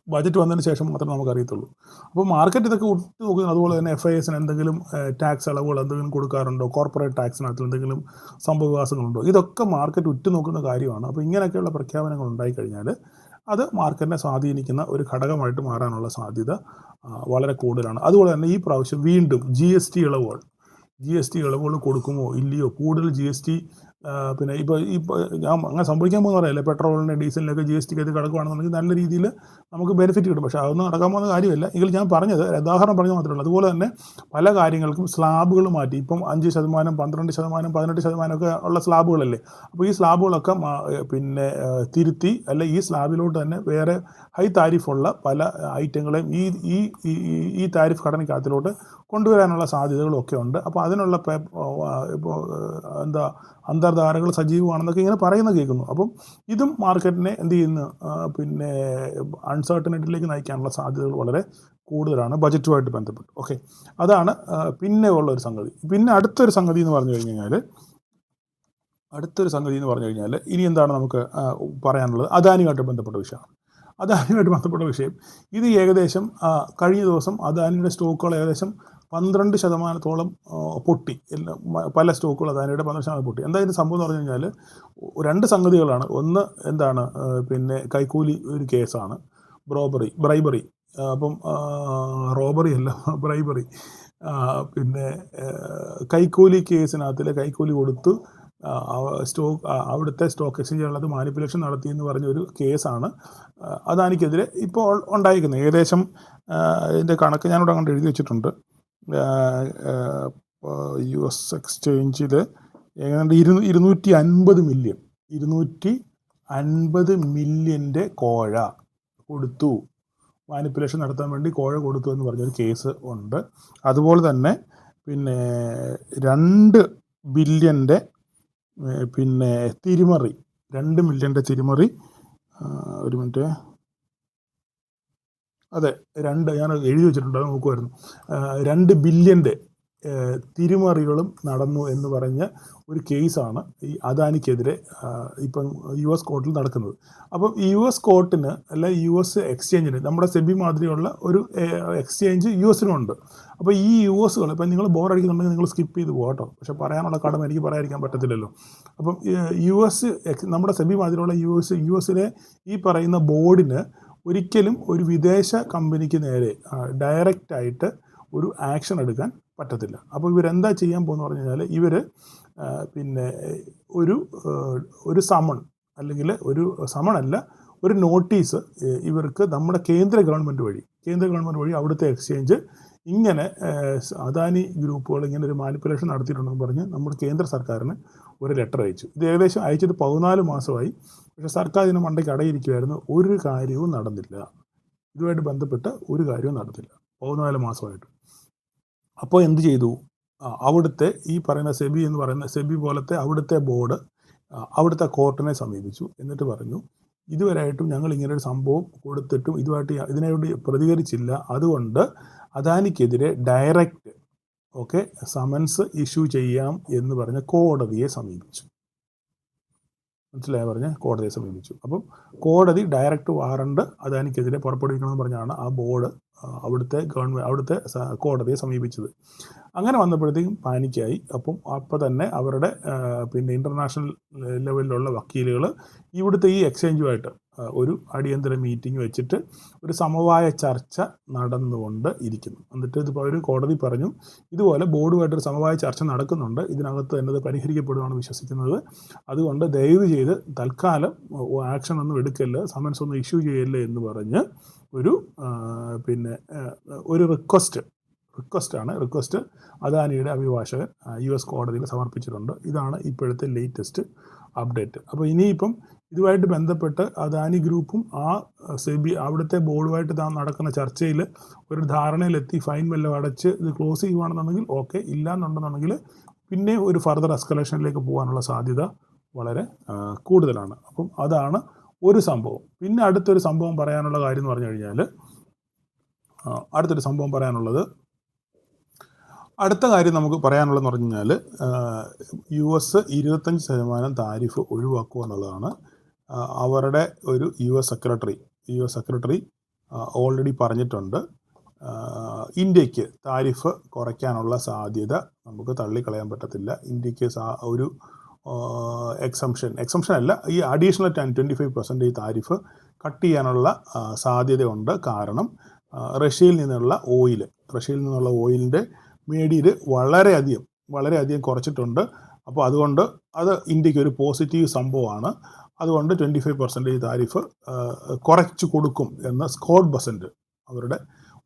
ബജറ്റ് വന്നതിന് ശേഷം മാത്രമേ നമുക്കറിയത്തുള്ളൂ. അപ്പോൾ മാർക്കറ്റ് ഇതൊക്കെ നോക്കുന്നത്. അതുപോലെ തന്നെ FISന് എന്തെങ്കിലും ടാക്സ് ഇളവുകൾ എന്തെങ്കിലും കൊടുക്കാറുണ്ടോ, കോർപ്പറേറ്റ് ടാക്സിനകത്ത് എന്തെങ്കിലും സംഭവവികാസങ്ങളുണ്ടോ, ഇതൊക്കെ മാർക്കറ്റ് ഉറ്റുനോക്കുന്ന കാര്യമാണ്. അപ്പോൾ ഇങ്ങനെയൊക്കെയുള്ള പ്രഖ്യാപനങ്ങൾ ഉണ്ടായിക്കഴിഞ്ഞാൽ അത് മാർക്കറ്റിനെ സ്വാധീനിക്കുന്ന ഒരു ഘടകമായിട്ട് മാറാനുള്ള സാധ്യത വളരെ കൂടുതലാണ്. അതുപോലെ തന്നെ ഈ പ്രാവശ്യം വീണ്ടും GST ഇളവുകൾ കൊടുക്കുമോ ഇല്ലയോ, കൂടുതൽ GST പിന്നെ ഇപ്പോൾ ഞാൻ അങ്ങനെ സംഭവിക്കാൻ പോകുന്ന പറയല്ലേ, പെട്രോളിന് ഡീസലിനൊക്കെ GSTക്ക് അത് കിടക്കുകയാണെന്നുണ്ടെങ്കിൽ നല്ല രീതിയിൽ നമുക്ക് ബെനിഫിറ്റ് കിട്ടും. പക്ഷേ അതൊന്നും നടക്കാൻ പോകുന്ന കാര്യമല്ല. എങ്കിൽ ഞാൻ പറഞ്ഞത് ഉദാഹരണം പറഞ്ഞത് മാത്രമേ ഉള്ളൂ. അതുപോലെ തന്നെ പല കാര്യങ്ങൾക്കും സ്ലാബുകൾ മാറ്റി. ഇപ്പം 5%, 12%, 18% ഒക്കെ ഉള്ള സ്ലാബുകളല്ലേ. അപ്പോൾ ഈ സ്ലാബുകളൊക്കെ പിന്നെ തിരുത്തി, അല്ലെ ഈ സ്ലാബിലോട്ട് തന്നെ വേറെ ഹൈ താരിഫുള്ള പല ഐറ്റങ്ങളെയും ഈ താരിഫ് ഘടനയ്ക്കകത്തിലോട്ട് കൊണ്ടുവരാനുള്ള സാധ്യതകളും ഒക്കെ ഉണ്ട്. അപ്പോൾ അതിനുള്ള ഇപ്പോൾ അന്തർധാരകൾ സജീവമാണെന്നൊക്കെ ഇങ്ങനെ പറയുന്നത് കേൾക്കുന്നു. അപ്പം ഇതും മാർക്കറ്റിനെ എന്ത് ചെയ്യുന്നു, പിന്നെ അൺസർട്ടനിറ്റിയിലേക്ക് നയിക്കാനുള്ള സാധ്യതകൾ വളരെ കൂടുതലാണ് ബജറ്റുമായിട്ട് ബന്ധപ്പെട്ട്. ഓക്കെ, അതാണ് പിന്നെ ഉള്ളൊരു സംഗതി. പിന്നെ അടുത്തൊരു സംഗതി എന്ന് പറഞ്ഞു കഴിഞ്ഞാൽ ഇനി എന്താണ് നമുക്ക് പറയാനുള്ളത്? അദാനിയുമായിട്ട് ബന്ധപ്പെട്ട വിഷയം. ഇത് ഏകദേശം കഴിഞ്ഞ ദിവസം അദാനിയുടെ സ്റ്റോക്കുകൾ ഏകദേശം 12% പൊട്ടി. പല സ്റ്റോക്കുകൾ അദാനിയുടെ 12% പൊട്ടി. എന്താ ഇതിൻ്റെ സംഭവം എന്ന് പറഞ്ഞു കഴിഞ്ഞാൽ 2 സംഗതികളാണ്. ഒന്ന് എന്താണ്, പിന്നെ കൈക്കൂലി ഒരു കേസാണ്, ബ്രൈബറി. അപ്പം റോബറി അല്ല, ബ്രൈബറി. പിന്നെ കൈക്കൂലി കേസിനകത്തിൽ കൈക്കൂലി കൊടുത്തു അവിടുത്തെ സ്റ്റോക്ക് എക്സ്ചേഞ്ചുകളത് മാനിപ്പുലേഷൻ നടത്തിയെന്ന് പറഞ്ഞൊരു കേസാണ് അദാനിക്കെതിരെ ഇപ്പോൾ ഉണ്ടായിരിക്കുന്നത്. ഏകദേശം ഇതിൻ്റെ കണക്ക് ഞാനിവിടെ അങ്ങോട്ട് എഴുതി വെച്ചിട്ടുണ്ട്. യു എസ് എക്സ്ചേഞ്ചിൽ ഏതാണ്ട് 250 മില്യൻ്റെ കോഴ കൊടുത്തു, മാനിപ്പുലേഷൻ നടത്താൻ വേണ്ടി കോഴ കൊടുത്തു എന്ന് പറഞ്ഞൊരു കേസ് ഉണ്ട്. അതുപോലെ തന്നെ പിന്നെ 2 ബില്യൻ്റെ തിരിമറി, 2 മില്യൻ്റെ തിരിമറി, ഒരു മിനിറ്റ്, അതെ, ഞാൻ എഴുതി വെച്ചിട്ടുണ്ട്, അത് നോക്കുമായിരുന്നു. 2 ബില്യൻ്റെ തിരിമറികളും നടന്നു എന്ന് പറഞ്ഞ ഒരു കേസാണ് ഈ അദാനിക്കെതിരെ ഇപ്പം US കോർട്ടിൽ നടക്കുന്നത്. അപ്പം US കോർട്ടിന് അല്ല US എക്സ്ചേഞ്ചിന്, നമ്മുടെ സെബി മാതിരിയുള്ള ഒരു എക്സ്ചേഞ്ച് US-നുണ്ട്. അപ്പോൾ ഈ US-കൾ, ഇപ്പം നിങ്ങൾ ബോറടിക്കുന്നുണ്ടെങ്കിൽ നിങ്ങൾ സ്കിപ്പ് ചെയ്ത് പോകട്ടോ, പക്ഷേ പറയാനുള്ള കടമ എനിക്ക് പറയാതിരിക്കാൻ പറ്റത്തില്ലല്ലോ. അപ്പം നമ്മുടെ സെബി മാതിരിയുള്ള US-ലെ ഈ പറയുന്ന ബോർഡിന് ഒരിക്കലും ഒരു വിദേശ കമ്പനിക്ക് നേരെ ഡയറക്റ്റായിട്ട് ഒരു ആക്ഷൻ എടുക്കാൻ പറ്റത്തില്ല. അപ്പോൾ ഇവരെന്താ ചെയ്യാൻ പോകുന്നു പറഞ്ഞു കഴിഞ്ഞാൽ, ഇവർ ഒരു സമൺ, അല്ലെങ്കിൽ ഒരു സമണല്ല, ഒരു നോട്ടീസ് ഇവർക്ക് നമ്മുടെ കേന്ദ്ര ഗവൺമെൻറ് വഴി അവിടുത്തെ എക്സ്ചേഞ്ച് ഇങ്ങനെ അദാനി ഗ്രൂപ്പുകൾ ഇങ്ങനെ ഒരു മാനിപ്പുലേഷൻ നടത്തിയിട്ടുണ്ടെന്ന് പറഞ്ഞ് നമ്മുടെ കേന്ദ്ര സർക്കാരിന് ഒരു ലെറ്റർ അയച്ചു. ഇത് ഏകദേശം അയച്ചിട്ട് 14 മാസമായി. പക്ഷേ സർക്കാർ ഇതിന് മണ്ടയ്ക്ക് അടയിരിക്കുമായിരുന്നു. ഒരു കാര്യവും നടന്നില്ല. ഇതുമായിട്ട് ബന്ധപ്പെട്ട് ഒരു കാര്യവും നടന്നില്ല 14 മാസമായിട്ട്. അപ്പോൾ എന്ത് ചെയ്തു? അവിടുത്തെ ഈ പറയുന്ന സെബി പോലത്തെ അവിടുത്തെ ബോർഡ് അവിടുത്തെ കോർട്ടിനെ സമീപിച്ചു. എന്നിട്ട് പറഞ്ഞു, ഇതുവരെയായിട്ടും ഞങ്ങൾ ഇങ്ങനെ ഒരു സംഭവം കൊടുത്തിട്ടും ഇതിനായിട്ട് പ്രതികരിച്ചില്ല. അതുകൊണ്ട് അദാനിക്കെതിരെ ഡയറക്റ്റ് സമൻസ് ഇഷ്യൂ ചെയ്യാം എന്ന് പറഞ്ഞ് കോടതിയെ സമീപിച്ചു. മനസ്സിലായ കോടതിയെ സമീപിച്ചു. അപ്പം കോടതി ഡയറക്റ്റ് വാറണ്ട് അദാനിക്കെതിരെ പുറപ്പെടുവിക്കണമെന്ന് പറഞ്ഞാണ് ആ ബോർഡ് അവിടുത്തെ കോടതിയെ സമീപിച്ചത്. അങ്ങനെ വന്നപ്പോഴത്തേക്കും പാനിക്കായി. അപ്പോൾ തന്നെ അവരുടെ ഇൻ്റർനാഷണൽ ലെവലിലുള്ള വക്കീലുകൾ ഇവിടുത്തെ ഈ എക്സ്ചേഞ്ചുമായിട്ട് ഒരു അടിയന്തര മീറ്റിംഗ് വെച്ചിട്ട് ഒരു സമവായ ചർച്ച നടന്നുകൊണ്ട് ഇരിക്കുന്നു. എന്നിട്ട് ഒരു കോടതി പറഞ്ഞു, ഇതുപോലെ ബോർഡുമായിട്ടൊരു സമവായ ചർച്ച നടക്കുന്നുണ്ട്, ഇതിനകത്ത് എന്നത് പരിഹരിക്കപ്പെടുമെന്നാണ് വിശ്വസിക്കുന്നത്. അതുകൊണ്ട് ദയവ് ചെയ്ത് തൽക്കാലം ആക്ഷൻ ഒന്നും എടുക്കല്ല, സമൻസ് ഒന്നും ഇഷ്യൂ ചെയ്യല്ലേ എന്ന് പറഞ്ഞ് ഒരു റിക്വസ്റ്റ് അദാനിയുടെ അഭിഭാഷകൻ US കോടതിയിൽ സമർപ്പിച്ചിട്ടുണ്ട്. ഇതാണ് ഇപ്പോഴത്തെ ലേറ്റസ്റ്റ് അപ്ഡേറ്റ്. അപ്പോൾ ഇനിയിപ്പം ഇതുമായിട്ട് ബന്ധപ്പെട്ട് അദാനി ഗ്രൂപ്പും സെബി അവിടുത്തെ ബോർഡുമായിട്ട് നടക്കുന്ന ചർച്ചയിൽ ഒരു ധാരണയിലെത്തി ഫൈൻ വല്ലതും അടച്ച് ഇത് ക്ലോസ് ചെയ്യുകയാണെന്നുണ്ടെങ്കിൽ ഓക്കെ, ഇല്ലയെന്നുണ്ടെന്നുണ്ടെങ്കിൽ പിന്നെ ഒരു ഫർദർ എസ്കലേഷനിലേക്ക് പോകാനുള്ള സാധ്യത വളരെ കൂടുതലാണ്. അപ്പം അതാണ് ഒരു സംഭവം. പിന്നെ അടുത്തൊരു സംഭവം പറയാനുള്ള കാര്യം എന്ന് പറഞ്ഞു കഴിഞ്ഞാൽ, അടുത്ത കാര്യം നമുക്ക് പറയാനുള്ളതെന്ന് പറഞ്ഞു കഴിഞ്ഞാൽ, US 25% താരിഫ് ഒഴിവാക്കുക എന്നുള്ളതാണ്. അവരുടെ ഒരു US സെക്രട്ടറി ഓൾറെഡി പറഞ്ഞിട്ടുണ്ട്. ഇന്ത്യക്ക് താരിഫ് കുറയ്ക്കാനുള്ള സാധ്യത നമുക്ക് തള്ളിക്കളയാൻ പറ്റത്തില്ല. ഇന്ത്യക്ക് ഒരു എക്സംഷൻ അല്ല, ഈ അഡീഷണൽ 25% താരിഫ് കട്ട് ചെയ്യാനുള്ള സാധ്യതയുണ്ട്. കാരണം റഷ്യയിൽ നിന്നുള്ള ഓയിലിൻ്റെ മേടിയിൽ വളരെയധികം കുറച്ചിട്ടുണ്ട്. അപ്പോൾ അതുകൊണ്ട് അത് ഇന്ത്യക്ക് ഒരു പോസിറ്റീവ് സംഭവമാണ്. അതുകൊണ്ട് 25% താരിഫ് കുറച്ച് കൊടുക്കും എന്ന് സ്കോട്ട് ബസന്റ്, അവരുടെ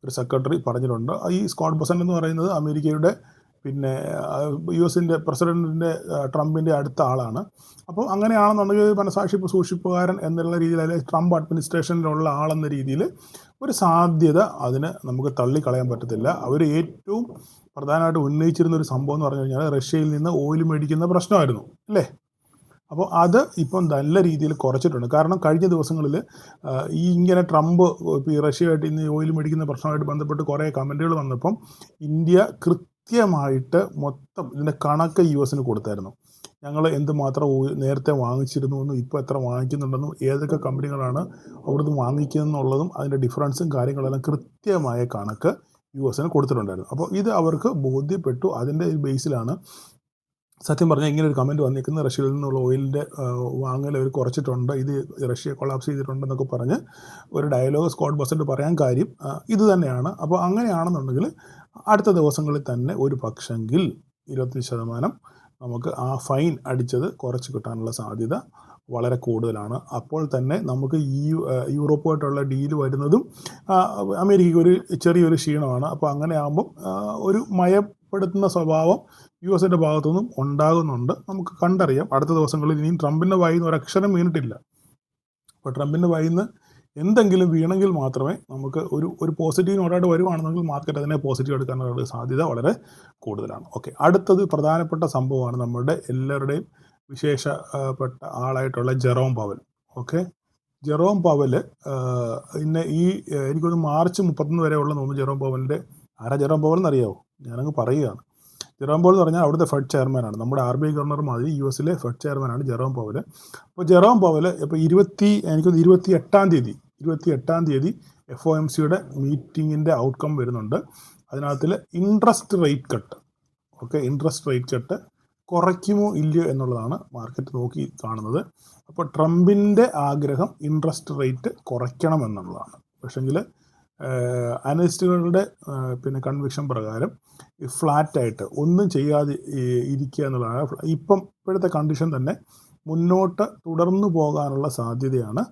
ഒരു സെക്രട്ടറി പറഞ്ഞിട്ടുണ്ട്. ഈ സ്കോട്ട് ബസന്റ് എന്ന് പറയുന്നത് അമേരിക്കയുടെ US-ൻ്റെ പ്രസിഡൻറ്റിൻ്റെ ട്രംപിൻ്റെ അടുത്ത ആളാണ്. അപ്പോൾ അങ്ങനെയാണെന്നുണ്ടെങ്കിൽ മനസാക്ഷി സൂക്ഷിപ്പുകാരൻ എന്നുള്ള രീതിയിൽ, അല്ലെങ്കിൽ ട്രംപ് അഡ്മിനിസ്ട്രേഷനിലുള്ള ആളെന്ന രീതിയിൽ ഒരു സാധ്യത അതിന് നമുക്ക് തള്ളിക്കളയാൻ പറ്റത്തില്ല. അവർ ഏറ്റവും പ്രധാനമായിട്ട് ഉന്നയിച്ചിരുന്ന ഒരു സംഭവം എന്ന് പറഞ്ഞു കഴിഞ്ഞാൽ റഷ്യയിൽ നിന്ന് ഓയിൽ മേടിക്കുന്ന പ്രശ്നമായിരുന്നു, അല്ലേ? അപ്പോൾ അത് ഇപ്പം നല്ല രീതിയിൽ കുറച്ചിട്ടുണ്ട്. കാരണം കഴിഞ്ഞ ദിവസങ്ങളിൽ ഇങ്ങനെ ട്രംപ് ഈ റഷ്യയായിട്ട് ഇന്ന് ഓയിൽ മേടിക്കുന്ന പ്രശ്നമായിട്ട് ബന്ധപ്പെട്ട് കുറേ കമൻറ്റുകൾ വന്നപ്പം ഇന്ത്യ കൃത്യമായിട്ട് മൊത്തം ഇതിൻ്റെ കണക്ക് US-ന് കൊടുത്തായിരുന്നു. ഞങ്ങൾ എന്തുമാത്രം നേരത്തെ വാങ്ങിച്ചിരുന്നുവെന്നും ഇപ്പോൾ എത്ര വാങ്ങിക്കുന്നുണ്ടെന്നും ഏതൊക്കെ കമ്പനികളാണ് അവിടുന്ന് വാങ്ങിക്കുന്നതെന്നുള്ളതും അതിൻ്റെ ഡിഫറൻസും കാര്യങ്ങളെല്ലാം കൃത്യമായ കണക്ക് US-ന് കൊടുത്തിട്ടുണ്ടായിരുന്നു. അപ്പോൾ ഇത് അവർക്ക് ബോധ്യപ്പെട്ടു. അതിൻ്റെ ബേസിലാണ് സത്യം പറഞ്ഞാൽ ഇങ്ങനെ ഒരു കമൻറ്റ് വന്നിരിക്കുന്നത്, റഷ്യയിൽ നിന്നുള്ള ഓയിലിൻ്റെ വാങ്ങൽ അവർ കുറച്ചിട്ടുണ്ട്, ഇത് റഷ്യ കൊളാപ്സ് ചെയ്തിട്ടുണ്ടെന്നൊക്കെ പറഞ്ഞ് ഒരു ഡയലോഗ് സ്കോട്ട് ബസന്റ് പറയാൻ കാര്യം ഇത് തന്നെയാണ്. അപ്പോൾ അങ്ങനെയാണെന്നുണ്ടെങ്കിൽ അടുത്ത ദിവസങ്ങളിൽ തന്നെ ഒരു പക്ഷെങ്കിൽ 25% നമുക്ക് ആ ഫൈൻ അടിച്ചത് കുറച്ച് കിട്ടാനുള്ള സാധ്യത വളരെ കൂടുതലാണ്. അപ്പോൾ തന്നെ നമുക്ക് ഈ യൂറോപ്പുമായിട്ടുള്ള ഡീല് വരുന്നതും അമേരിക്കയ്ക്ക് ഒരു ചെറിയൊരു ക്ഷീണമാണ്. അപ്പോൾ അങ്ങനെ ആകുമ്പം ഒരു മയപ്പെടുത്തുന്ന സ്വഭാവം US-ൻ്റെ ഭാഗത്തുനിന്നും ഉണ്ടാകുന്നുണ്ട്. നമുക്ക് കണ്ടറിയാം. അടുത്ത ദിവസങ്ങളിൽ ഇനിയും ട്രംപിൻ്റെ വായിൽ നിന്ന് ഒരക്ഷരം വീണിട്ടില്ല. അപ്പോൾ ട്രംപിൻ്റെ വായിൽ നിന്ന് എന്തെങ്കിലും വീണെങ്കിൽ മാത്രമേ നമുക്ക് ഒരു പോസിറ്റീവ് നോട്ടായിട്ട് വരുവാണെന്നെങ്കിൽ മാർക്കറ്റ് അതിനെ പോസിറ്റീവ് എടുക്കാനുള്ള സാധ്യത വളരെ കൂടുതലാണ്. ഓക്കെ, അടുത്തത് പ്രധാനപ്പെട്ട സംഭവമാണ് നമ്മുടെ എല്ലാവരുടെയും വിശേഷപ്പെട്ട ആളായിട്ടുള്ള Jerome Powell. Okay, Jerome Powell ഇന്ന് എനിക്കൊന്ന് മാർച്ച് 31 വരെ ഉള്ള തോന്നുന്നു ജെറോം പവലിൻ്റെ. ആരാ ജെറോം പവൽ എന്നറിയാമോ? ഞാനങ്ങ് പറയുകയാണ്. ജെറോം പവൽ എന്ന് പറഞ്ഞാൽ അവിടുത്തെ ഫെഡ് ചെയർമാനാണ്. നമ്മുടെ RBI ഗവർണർ മാതിരി US-ലെ ഫെഡ് ചെയർമാനാണ് ജെറോം പവൽ. അപ്പോൾ ജെറോം പവൽ ഇപ്പോൾ 28-ാം തീയതി FOMCയുടെ മീറ്റിങ്ങിൻ്റെ ഔട്ട്കം വരുന്നുണ്ട്. അതിനകത്തിൽ interest rate cut, okay, interest rate cut കുറയ്ക്കുമോ ഇല്ലയോ എന്നുള്ളതാണ് മാർക്കറ്റ് നോക്കി കാണുന്നത്. അപ്പോൾ ട്രംപിൻ്റെ ആഗ്രഹം ഇൻട്രസ്റ്റ് റേറ്റ് കുറയ്ക്കണം എന്നുള്ളതാണ്. പക്ഷെങ്കിൽ അനലിസ്റ്റുകളുടെ കൺവിക്ഷൻ പ്രകാരം ഫ്ലാറ്റായിട്ട് ഒന്നും ചെയ്യാതെ ഇരിക്കുക എന്നുള്ളതാണ് ഇപ്പോഴത്തെ കണ്ടീഷൻ തന്നെ മുന്നോട്ട് തുടർന്നു പോകാനുള്ള സാധ്യതയാണ്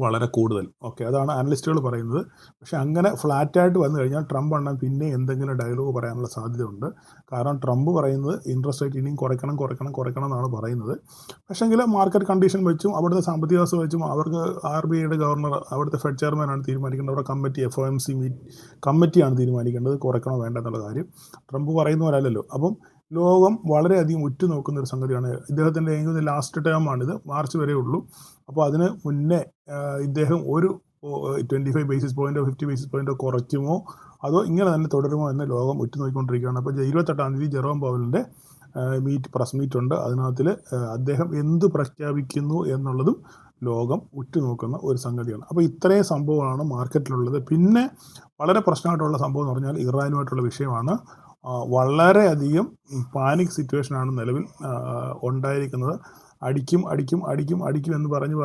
വളരെ കൂടുതൽ. ഓക്കെ, അതാണ് അനലിസ്റ്റുകൾ പറയുന്നത്. പക്ഷേ അങ്ങനെ ഫ്ലാറ്റായിട്ട് വന്നു കഴിഞ്ഞാൽ ട്രംപ് എണ്ണം പിന്നെ എന്തെങ്കിലും ഡയലോഗ് പറയാനുള്ള സാധ്യതയുണ്ട്. കാരണം ട്രംപ് പറയുന്നത് ഇൻട്രസ്റ്റ് റേറ്റ് ഇനിയും കുറയ്ക്കണം എന്നാണ് പറയുന്നത്. പക്ഷേങ്കിൽ മാർക്കറ്റ് കണ്ടീഷൻ വെച്ചും അവിടുത്തെ സാമ്പത്തിക വ്യവസ്ഥ വെച്ചും അവർക്ക് RBIയുടെ ഗവർണർ, അവിടുത്തെ ഫെഡ് ചെയർമാനാണ് തീരുമാനിക്കേണ്ടത്. അവരുടെ കമ്മിറ്റി FOMC കമ്മിറ്റിയാണ് തീരുമാനിക്കേണ്ടത് കുറയ്ക്കണോ വേണ്ട എന്നുള്ള കാര്യം. ട്രംപ് പറയുന്ന പോലെ അല്ലല്ലോ. അപ്പം ലോകം വളരെയധികം ഉറ്റുനോക്കുന്ന ഒരു സംഗതിയാണ്. ഇദ്ദേഹത്തിൻ്റെ എനിക്ക് ലാസ്റ്റ് ടേമാണിത്, മാർച്ച് വരെ ഉള്ളൂ. അപ്പോൾ അതിന് മുന്നേ ഇദ്ദേഹം ഒരു 25 ബേസിസ് പോയിൻറ്റോ 50 ബേസിസ് പോയിൻറ്റോ കുറയ്ക്കുമോ അതോ ഇങ്ങനെ തന്നെ തുടരുമോ എന്ന് ലോകം ഉറ്റുനോക്കിക്കൊണ്ടിരിക്കുകയാണ്. അപ്പോൾ 28-ാം തീയതി ജെറോം പവലിൻ്റെ പ്രസ് മീറ്റ് ഉണ്ട്. അതിനകത്തിൽ അദ്ദേഹം എന്ത് പ്രഖ്യാപിക്കുന്നു എന്നുള്ളതും ലോകം ഉറ്റുനോക്കുന്ന ഒരു സംഗതിയാണ്. അപ്പോൾ ഇത്രയും സംഭവമാണ് മാർക്കറ്റിലുള്ളത്. പിന്നെ വളരെ പ്രശ്നമായിട്ടുള്ള സംഭവം എന്ന് പറഞ്ഞാൽ ഇറാനുമായിട്ടുള്ള വിഷയമാണ്. വളരെയധികം പാനിക് സിറ്റുവേഷനാണ് നിലവിൽ ഉണ്ടായിരിക്കുന്നത്. അടിക്കും എന്ന് പറഞ്ഞ്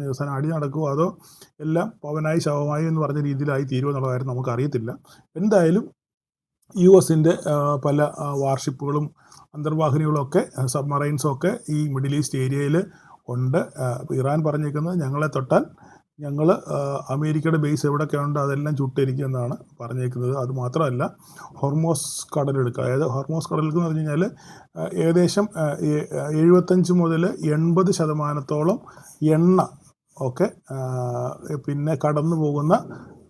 അവസാനം അടി നടക്കുമോ അതോ എല്ലാം പവനായി ശവമായി എന്ന് പറഞ്ഞ രീതിയിലായി തീരുമോ എന്നുള്ള കാര്യം നമുക്കറിയത്തില്ല. എന്തായാലും US-ൻ്റെ പല വാർഷിപ്പുകളും അന്തർവാഹിനികളും ഒക്കെ സബ്മറൈൻസും ഒക്കെ ഈ മിഡിൽ ഈസ്റ്റ് ഏരിയയിൽ ഉണ്ട്. ഇറാൻ പറഞ്ഞേക്കുന്നത് ഞങ്ങളെ തൊട്ടാൽ ഞങ്ങൾ അമേരിക്കയുടെ ബേസ് എവിടെയൊക്കെ ഉണ്ട് അതെല്ലാം ചുട്ടിരിക്കും എന്നാണ് പറഞ്ഞേക്കുന്നത്. അതുമാത്രമല്ല ഹോർമോസ് കടലെടുക്കുക, അതായത് ഹോർമോസ് കടലെടുക്കുക എന്ന് പറഞ്ഞു കഴിഞ്ഞാൽ ഏകദേശം 75 മുതൽ 80% എണ്ണ ഒക്കെ പിന്നെ കടന്നു പോകുന്ന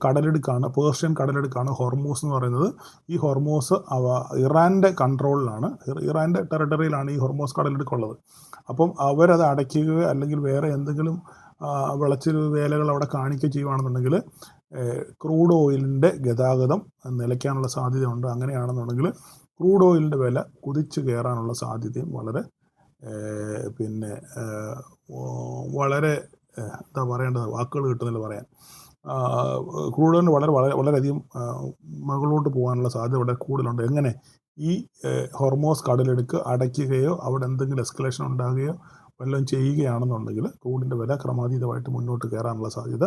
കടലെടുക്കാണ്, പേർഷ്യൻ കടലെടുക്കാണ് ഹോർമോസ് എന്ന് പറയുന്നത്. ഈ ഹോർമോസ് ഇറാൻ്റെ കൺട്രോളിലാണ്, ഇറാൻ്റെ ടെറിട്ടറിയിലാണ് ഈ ഹോർമോസ് കടലെടുക്കുള്ളത്. അപ്പം അവരത് അടയ്ക്കുകയോ അല്ലെങ്കിൽ വേറെ എന്തെങ്കിലും വിളച്ചിൽ വേലകൾ അവിടെ കാണിക്കുകയോ ചെയ്യുകയാണെന്നുണ്ടെങ്കിൽ ക്രൂഡ് ഓയിലിൻ്റെ ഗതാഗതം നിലയ്ക്കാനുള്ള സാധ്യതയുണ്ട്. അങ്ങനെയാണെന്നുണ്ടെങ്കിൽ ക്രൂഡ് ഓയിലിൻ്റെ വില കുതിച്ച് കയറാനുള്ള സാധ്യതയും വളരെ എന്താ പറയേണ്ടത്, വാക്കുകൾ കിട്ടുന്നില്ല പറയാൻ. ക്രൂഡ് ഓയിലിന് വളരെയധികം മുകളിലോട്ട് പോകാനുള്ള സാധ്യത വളരെ കൂടുതലുണ്ട്. എങ്ങനെ ഈ ഹോർമോസ് കടലെടുക്ക് അടയ്ക്കുകയോ അവിടെ എന്തെങ്കിലും എസ്കലേഷൻ ഉണ്ടാകുകയോ വല്ലതും ചെയ്യുകയാണെന്നുണ്ടെങ്കിൽ ക്രൂഡിൻ്റെ വില ക്രമാതീതമായിട്ട് മുന്നോട്ട് കയറാനുള്ള സാധ്യത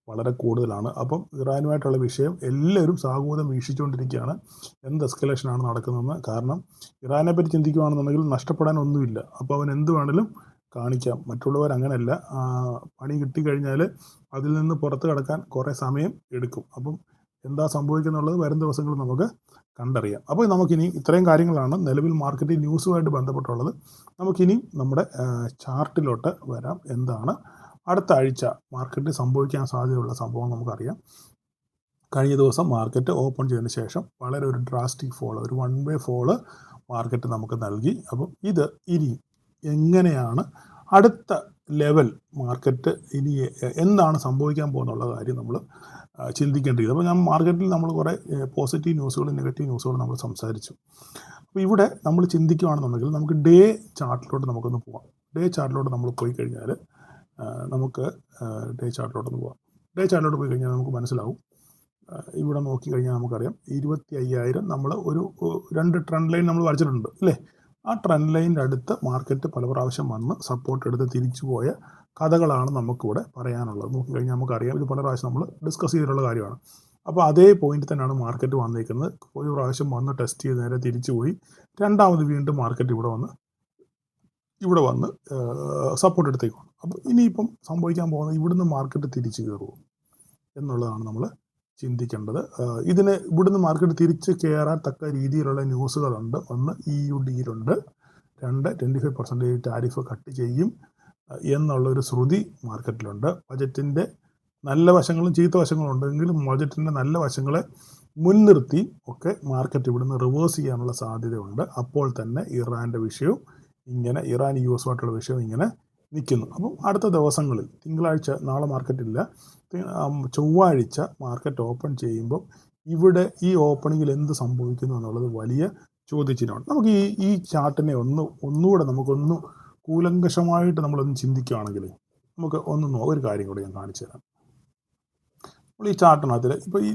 വളരെ കൂടുതലാണ്. അപ്പം ഇറാനുമായിട്ടുള്ള വിഷയം എല്ലാവരും സാഹൂതം വീക്ഷിച്ചുകൊണ്ടിരിക്കുകയാണ്, എന്ത് എസ്കലേഷനാണ് നടക്കുന്നതെന്ന്. കാരണം ഇറാനെ പറ്റി ചിന്തിക്കുകയാണെന്നുണ്ടെങ്കിൽ നഷ്ടപ്പെടാൻ ഒന്നുമില്ല. അപ്പോൾ അവൻ എന്ത് വേണമെങ്കിലും കാണിക്കാം. മറ്റുള്ളവർ അങ്ങനെയല്ല, പണി കിട്ടിക്കഴിഞ്ഞാൽ അതിൽ നിന്ന് പുറത്ത് കടക്കാൻ കുറേ സമയം എടുക്കും. അപ്പം എന്താ സംഭവിക്കുന്നുള്ളത് വരും ദിവസങ്ങളിൽ നമുക്ക് കണ്ടറിയാം. അപ്പോൾ നമുക്കിനി ഇത്രയും കാര്യങ്ങളാണ് നിലവിൽ മാർക്കറ്റിംഗ് ന്യൂസുമായിട്ട് ബന്ധപ്പെട്ടുള്ളത്. നമുക്കിനി നമ്മുടെ ചാർട്ടിലോട്ട് വരാം. എന്താണ് അടുത്ത ആഴ്ച മാർക്കറ്റിൽ സംഭവിക്കാൻ സാധ്യതയുള്ള സംഭവം നമുക്കറിയാം. കഴിഞ്ഞ ദിവസം മാർക്കറ്റ് ഓപ്പൺ ചെയ്തതിന് ശേഷം വളരെ ഒരു ഡ്രാസ്റ്റിക് ഫോൾ, ഒരു 1 way ഫോള് മാർക്കറ്റ് നമുക്ക് നൽകി. അപ്പം ഇത് ഇനി എങ്ങനെയാണ് അടുത്ത ലെവൽ മാർക്കറ്റ് ഇനി എന്താണ് സംഭവിക്കാൻ പോകുന്നുള്ള കാര്യം നമ്മൾ ചിന്തിക്കേണ്ടത്. അപ്പോൾ മാർക്കറ്റിൽ നമ്മൾ കുറേ പോസിറ്റീവ് ന്യൂസുകളും നെഗറ്റീവ് ന്യൂസുകളും നമ്മൾ സംസാരിച്ചു. അപ്പോൾ ഇവിടെ നമ്മൾ ചിന്തിക്കുകയാണെന്നുണ്ടെങ്കിൽ നമുക്ക് ഡേ ചാർട്ടിലോട്ട് നമുക്കൊന്ന് പോകാം. ഡേ ചാർട്ടിലോട്ട് നമ്മൾ പോയി കഴിഞ്ഞാൽ നമുക്ക് ഡേ ചാർട്ടിലോട്ടൊന്ന് പോകാം. ഡേ ചാർട്ടിലോട്ട് പോയി കഴിഞ്ഞാൽ നമുക്ക് മനസ്സിലാവും. ഇവിടെ നോക്കിക്കഴിഞ്ഞാൽ നമുക്കറിയാം 25,000 നമ്മൾ ഒരു 2 ട്രെൻഡ് ലൈൻ നമ്മൾ വരച്ചിട്ടുണ്ട് അല്ലേ. ആ ട്രെൻഡ് ലൈനിൻ്റെ അടുത്ത് മാർക്കറ്റ് പല പ്രാവശ്യം വന്ന് സപ്പോർട്ട് എടുത്ത് തിരിച്ചു പോയ കഥകളാണ് നമുക്കിവിടെ പറയാനുള്ളത്. നോക്കിക്കഴിഞ്ഞാൽ നമുക്കറിയാം, ഇത് പല പ്രാവശ്യം നമ്മൾ ഡിസ്കസ് ചെയ്തിട്ടുള്ള കാര്യമാണ്. അപ്പോൾ അതേ പോയിന്റ് തന്നെയാണ് മാർക്കറ്റ് വന്നിരിക്കുന്നത്. ഒരു പ്രാവശ്യം വന്ന് ടെസ്റ്റ് ചെയ്ത് നേരെ തിരിച്ചു പോയി, രണ്ടാമത് വീണ്ടും മാർക്കറ്റ് ഇവിടെ വന്ന് ഇവിടെ വന്ന് സപ്പോർട്ട് എടുത്തേക്കാണ്. അപ്പോൾ ഇനിയിപ്പം സംഭവിക്കാൻ പോകുന്നത് ഇവിടുന്ന് മാർക്കറ്റ് തിരിച്ചു കയറുമോ എന്നുള്ളതാണ് നമ്മൾ ചിന്തിക്കേണ്ടത്. ഇവിടുന്ന് മാർക്കറ്റ് തിരിച്ച് കയറാൻ തക്ക രീതിയിലുള്ള ന്യൂസുകളുണ്ട്. ഒന്ന് EUDയിലുണ്ട്, 2 25% ടാരിഫ് കട്ട് ചെയ്യും എന്നുള്ളൊരു ശ്രുതി മാർക്കറ്റിലുണ്ട്. ബജറ്റിൻ്റെ നല്ല വശങ്ങളും ചീത്ത വശങ്ങളും ഉണ്ടെങ്കിലും ബജറ്റിൻ്റെ നല്ല വശങ്ങളെ മുൻനിർത്തി ഒക്കെ മാർക്കറ്റ് ഇവിടുന്ന് റിവേഴ്സ് ചെയ്യാനുള്ള സാധ്യതയുണ്ട്. അപ്പോൾ തന്നെ ഇറാൻ്റെ വിഷയവും ഇറാൻ US ആയിട്ടുള്ള വിഷയം ഇങ്ങനെ നിൽക്കുന്നു. അപ്പം അടുത്ത ദിവസങ്ങളിൽ തിങ്കളാഴ്ച, നാളെ മാർക്കറ്റില്ല, ചൊവ്വാഴ്ച മാർക്കറ്റ് ഓപ്പൺ ചെയ്യുമ്പോൾ ഇവിടെ ഈ ഓപ്പണിങ്ങിൽ എന്ത് സംഭവിക്കുന്നു എന്നുള്ളത് വലിയ ചോദ്യചിഹ്നമാണ്. നമുക്ക് ഈ ചാർട്ടിനെ ഒന്നുകൂടെ നമുക്കൊന്ന് കൂലങ്കഷമായിട്ട് നമ്മളൊന്ന് ചിന്തിക്കുകയാണെങ്കിൽ നമുക്ക് ഒരു കാര്യം കൂടെ ഞാൻ കാണിച്ചു തരാം. നമ്മൾ ഈ ചാർട്ടിനകത്തിൽ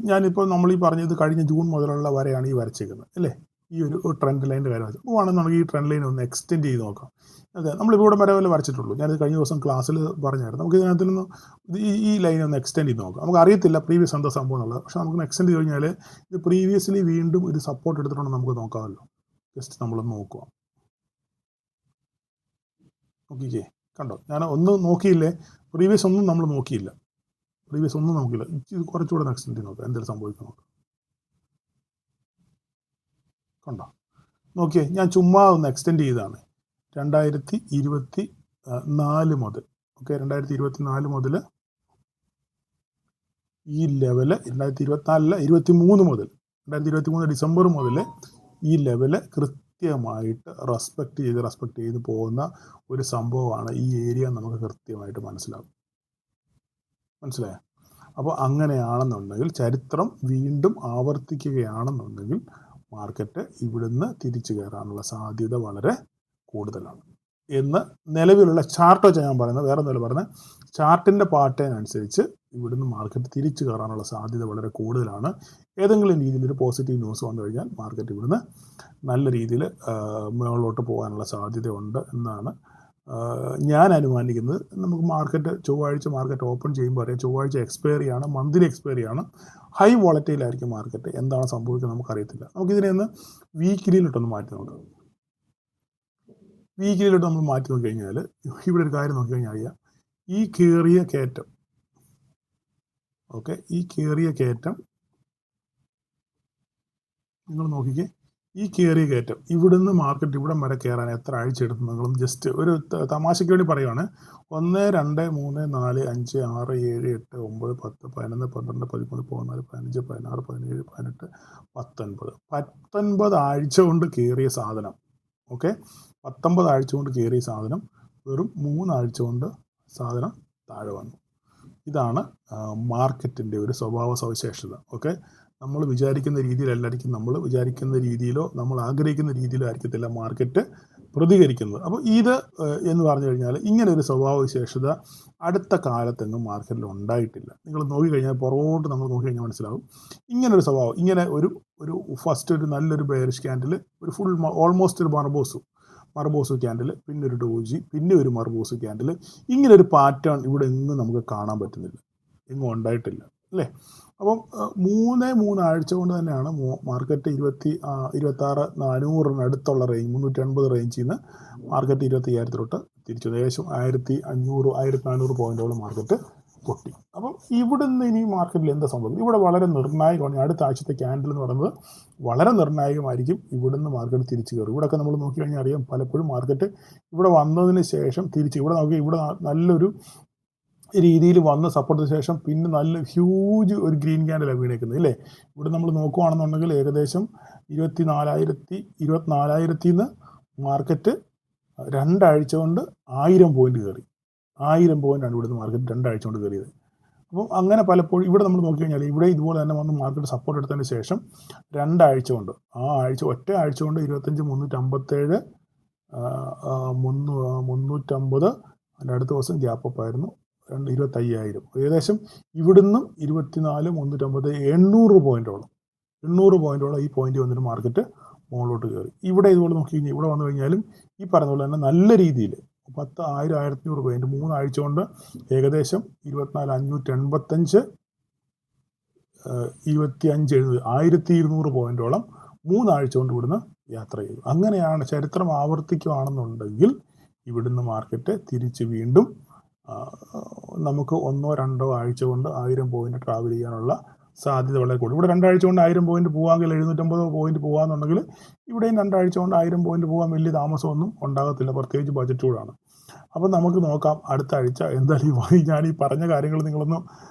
ഞാനിപ്പോൾ നമ്മൾ പറഞ്ഞത് കഴിഞ്ഞ ജൂൺ മുതലുള്ള വരെയാണ് ഈ വരച്ചേക്കുന്നത് അല്ലേ, ഈ ഒരു ട്രെൻഡ് ലൈൻ്റെ കാര്യം വെച്ചാൽ വേണമെന്നുണ്ടെങ്കിൽ ഈ ട്രെൻഡ് ലൈൻ ഒന്ന് എക്സ്റ്റെൻഡ് ചെയ്ത് നോക്കാം. അതെ, നമ്മളിപ്പോൾ ഇവിടെ വരെ വരച്ചിട്ടുള്ളൂ. ഞാനിത് കഴിഞ്ഞ ദിവസം ക്ലാസ്സിൽ പറഞ്ഞായിരുന്നു. നമുക്ക് ഇതിനകത്ത് നിന്ന് ഈ ലൈൻ ഒന്ന് എക്സ്റ്റെൻഡ് ചെയ്ത് നോക്കാം. നമുക്ക് അറിയത്തില്ല പ്രീവിയസ് എന്താ സംഭവം എന്നുള്ളത്, പക്ഷേ നമുക്ക് എക്സ്റ്റെൻഡ് ചെയ്ത് കഴിഞ്ഞാൽ ഇത് പ്രീവിയസ്ലി വീണ്ടും ഒരു സപ്പോർട്ട് എടുത്തിട്ടുണ്ടെന്ന് നമുക്ക് നോക്കാമല്ലോ. ജസ്റ്റ് നമ്മളൊന്ന് നോക്കുക. നോക്കിക്കേ, കണ്ടോ, ഞാൻ ഒന്നും നോക്കിയില്ലേ, പ്രീവിയസ് ഒന്നും നമ്മൾ നോക്കിയില്ല, ഇത് കുറച്ചുകൂടെ ഒന്ന് എക്സ്റ്റെൻഡ് ചെയ്ത് നോക്കാം എന്തെങ്കിലും സംഭവിക്കും നോക്കാം. കണ്ടോ, നോക്കിയേ, ഞാൻ ചുമ്മാ ഒന്ന് എക്സ്റ്റെൻഡ് ചെയ്തതാണ് 2024 മുതൽ. ഓക്കെ, 2024 മുതൽ ഈ ലെവല് 2023 മുതൽ 2023 ഡിസംബർ മുതൽ ഈ ലെവല് കൃത്യമായിട്ട് റെസ്പെക്റ്റ് ചെയ്ത് പോകുന്ന ഒരു സംഭവമാണ്. ഈ ഏരിയ നമുക്ക് കൃത്യമായിട്ട് മനസ്സിലായോ? അപ്പോൾ അങ്ങനെയാണെന്നുണ്ടെങ്കിൽ, ചരിത്രം വീണ്ടും ആവർത്തിക്കുകയാണെന്നുണ്ടെങ്കിൽ മാർക്കറ്റ് ഇവിടുന്ന് തിരിച്ചു കയറാനുള്ള സാധ്യത വളരെ കൂടുതലാണ് എന്ന് നിലവിലുള്ള ചാർട്ട് വെച്ചാൽ ഞാൻ പറയുന്നത്. വേറെ എന്തെങ്കിലും പറഞ്ഞാൽ ചാർട്ടിൻ്റെ പാറ്റേൺ അനുസരിച്ച് ഇവിടുന്ന് മാർക്കറ്റ് തിരിച്ചു കയറാനുള്ള സാധ്യത വളരെ കൂടുതലാണ്. ഏതെങ്കിലും രീതിയിലൊരു പോസിറ്റീവ് ന്യൂസ് വന്നു കഴിഞ്ഞാൽ മാർക്കറ്റ് ഇവിടുന്ന് നല്ല രീതിയിൽ മുകളിലോട്ട് പോകാനുള്ള സാധ്യതയുണ്ട് എന്നാണ് ഞാൻ അനുമാനിക്കുന്നത്. നമുക്ക് ചൊവ്വാഴ്ച മാർക്കറ്റ് ഓപ്പൺ ചെയ്യുമ്പോൾ അറിയാം, ചൊവ്വാഴ്ച എക്സ്പയറിയാണ്, മന്ത്ലി എക്സ്പയറിയാണ്, ഹൈ വോളറ്റൈലായിരിക്കും മാർക്കറ്റ്. എന്താണ് സംഭവിക്കുന്നത് നമുക്കറിയത്തില്ല. നമുക്കിതിനെ ഒന്ന് വീക്കിലിയിലോട്ടൊന്ന് മാറ്റി നോക്കാം. വീക്കിലിയിലോട്ട് നമ്മൾ മാറ്റി നോക്കി കഴിഞ്ഞാൽ ഇവിടെ ഒരു കാര്യം നോക്കി കഴിഞ്ഞാൽ അറിയാം, ഈ കയറിയ കയറ്റം, ഓക്കെ, ഈ കയറിയ കയറ്റം നിങ്ങൾ നോക്കിക്കേ, ഈ കയറിയ കയറ്റം ഇവിടുന്ന് മാർക്കറ്റ് ഇവിടം വരെ കയറാൻ എത്ര ആഴ്ച എടുത്തു? നിങ്ങളും ജസ്റ്റ് ഒരു തമാശയ്ക്ക് വേണ്ടി പറയുവാണ്. 1, 2, 3, 4, 5, 6, 7, 8, 9, 10, 11, 12, 13, 14, 15, 16, 17, 18, 19 ആഴ്ച കൊണ്ട് കയറിയ സാധനം. ഓക്കെ, 19 ആഴ്ച കൊണ്ട് കയറിയ സാധനം വെറും 3 ആഴ്ച കൊണ്ട് സാധനം താഴെ വന്നു. ഇതാണ് മാർക്കറ്റിൻ്റെ ഒരു സ്വഭാവ സവിശേഷത. ഓക്കെ, നമ്മൾ വിചാരിക്കുന്ന രീതിയിലല്ലായിരിക്കും, നമ്മൾ വിചാരിക്കുന്ന രീതിയിലോ നമ്മൾ ആഗ്രഹിക്കുന്ന രീതിയിലോ ആയിരിക്കത്തില്ല മാർക്കറ്റ് പ്രതികരിക്കുന്നത്. അപ്പോൾ ഇത് എന്ന് പറഞ്ഞു കഴിഞ്ഞാൽ ഇങ്ങനെ ഒരു സ്വഭാവ വിശേഷത അടുത്ത കാലത്തെങ്ങും മാർക്കറ്റിൽ ഉണ്ടായിട്ടില്ല. നിങ്ങൾ നോക്കിക്കഴിഞ്ഞാൽ പുറകോട്ട് നമ്മൾ നോക്കിക്കഴിഞ്ഞാൽ മനസ്സിലാവും ഇങ്ങനൊരു സ്വഭാവം. ഇങ്ങനെ ഒരു ഫസ്റ്റ് ഒരു നല്ലൊരു ബെയറിഷ് ക്യാൻഡിൽ, ഒരു ഫുൾ ഓൾമോസ്റ്റ് ഒരു മർബോസു ക്യാൻഡിൽ, പിന്നെ ഒരു ഡോജി, പിന്നെ ഒരു മർബോസു ക്യാൻഡിൽ, ഇങ്ങനെ ഒരു പാറ്റേൺ ഇവിടെ എങ്ങും നമുക്ക് കാണാൻ പറ്റുന്നില്ല, എങ്ങും ഉണ്ടായിട്ടില്ല അല്ലേ. അപ്പം 3 ആഴ്ച കൊണ്ട് തന്നെയാണ് മാർക്കറ്റ് 26,400 അടുത്തുള്ള റേഞ്ച്, 380 റേഞ്ചിൽ നിന്ന് മാർക്കറ്റ് 25,000 തിരിച്ചു ഏകദേശം 1,500 1,400 പോയിന്റോളം മാർക്കറ്റ് പൊട്ടി. അപ്പം ഇവിടുന്ന് ഇനി മാർക്കറ്റിൽ എന്താ സംഭവിക്കും? ഇവിടെ വളരെ നിർണായകമാണ്. അടുത്ത ആഴ്ചത്തെ ക്യാൻഡിൽ എന്ന് പറയുന്നത് വളരെ നിർണായകമായിരിക്കും. ഇവിടുന്ന് മാർക്കറ്റ് തിരിച്ചു കയറും. ഇവിടെയൊക്കെ നമ്മൾ നോക്കി കഴിഞ്ഞാൽ അറിയാം, പലപ്പോഴും മാർക്കറ്റ് ഇവിടെ വന്നതിന് ശേഷം ഇവിടെ നല്ലൊരു രീതിയിൽ വന്ന് സപ്പോർട്ടിന് ശേഷം പിന്നെ നല്ല ഹ്യൂജ് ഒരു ഗ്രീൻ ക്യാൻഡിലാണ് വീണേക്കുന്നത് അല്ലേ. ഇവിടെ നമ്മൾ നോക്കുകയാണെന്നുണ്ടെങ്കിൽ ഏകദേശം 24,000 നിന്ന് മാർക്കറ്റ് 2 ആഴ്ച കൊണ്ട് 1000 പോയിന്റ് കയറി. 1000 പോയിന്റാണ് ഇവിടുന്ന് മാർക്കറ്റ് 2 ആഴ്ച കൊണ്ട് കയറിയത്. അപ്പം അങ്ങനെ പലപ്പോഴും ഇവിടെ നമ്മൾ നോക്കിക്കഴിഞ്ഞാൽ ഇവിടെ ഇതുപോലെ തന്നെ വന്ന് മാർക്കറ്റ് സപ്പോർട്ട് എടുത്തതിന് ശേഷം 2 ആഴ്ച കൊണ്ട്, ഒറ്റ ആഴ്ച കൊണ്ട് 25,357, 350, അതിൻ്റെ അടുത്ത ദിവസം ഗ്യാപ്പ് അപ്പ് ആയിരുന്നു 25,000. ഏകദേശം ഇവിടുന്നും 24,350, 800 പോയിന്റോളം ഈ പോയിന്റ് വന്നിട്ട് മാർക്കറ്റ് മുകളിലോട്ട് കയറി. ഇവിടെ ഇതുപോലെ നോക്കി കഴിഞ്ഞാൽ ഇവിടെ വന്നു കഴിഞ്ഞാലും ഈ പറഞ്ഞ പോലെ തന്നെ നല്ല രീതിയിൽ 10,000, 1,500 പോയിന്റ് 3 ആഴ്ച കൊണ്ട് ഏകദേശം 24,585, 25,700, 1,200 പോയിന്റോളം 3 ആഴ്ച കൊണ്ട് ഇവിടുന്ന് യാത്ര ചെയ്തു. അങ്ങനെയാണ് ചരിത്രം ആവർത്തിക്കുകയാണെന്നുണ്ടെങ്കിൽ ഇവിടുന്ന് മാർക്കറ്റ് തിരിച്ച് വീണ്ടും നമുക്ക് 1-2 ആഴ്ച കൊണ്ട് 1000 പോയിന്റ് ട്രാവൽ ചെയ്യാനുള്ള സാധ്യത വളരെ കൂടുതൽ. ഇവിടെ 2 ആഴ്ച കൊണ്ട് 1000 പോയിന്റ് പോകാമെങ്കിൽ 750 പോയിന്റ് പോകാമെന്നുണ്ടെങ്കിൽ ഇവിടെയും 2 ആഴ്ച കൊണ്ട് 1000 പോയിന്റ് പോകാൻ വലിയ താമസമൊന്നും ഉണ്ടാകത്തില്ല, പ്രത്യേകിച്ച് ബജറ്റ് കൂടാണ്. അപ്പം നമുക്ക് നോക്കാം അടുത്ത ആഴ്ച എന്തായാലും ഞാൻ ഈ പറഞ്ഞ കാര്യങ്ങൾ നിങ്ങളൊന്ന്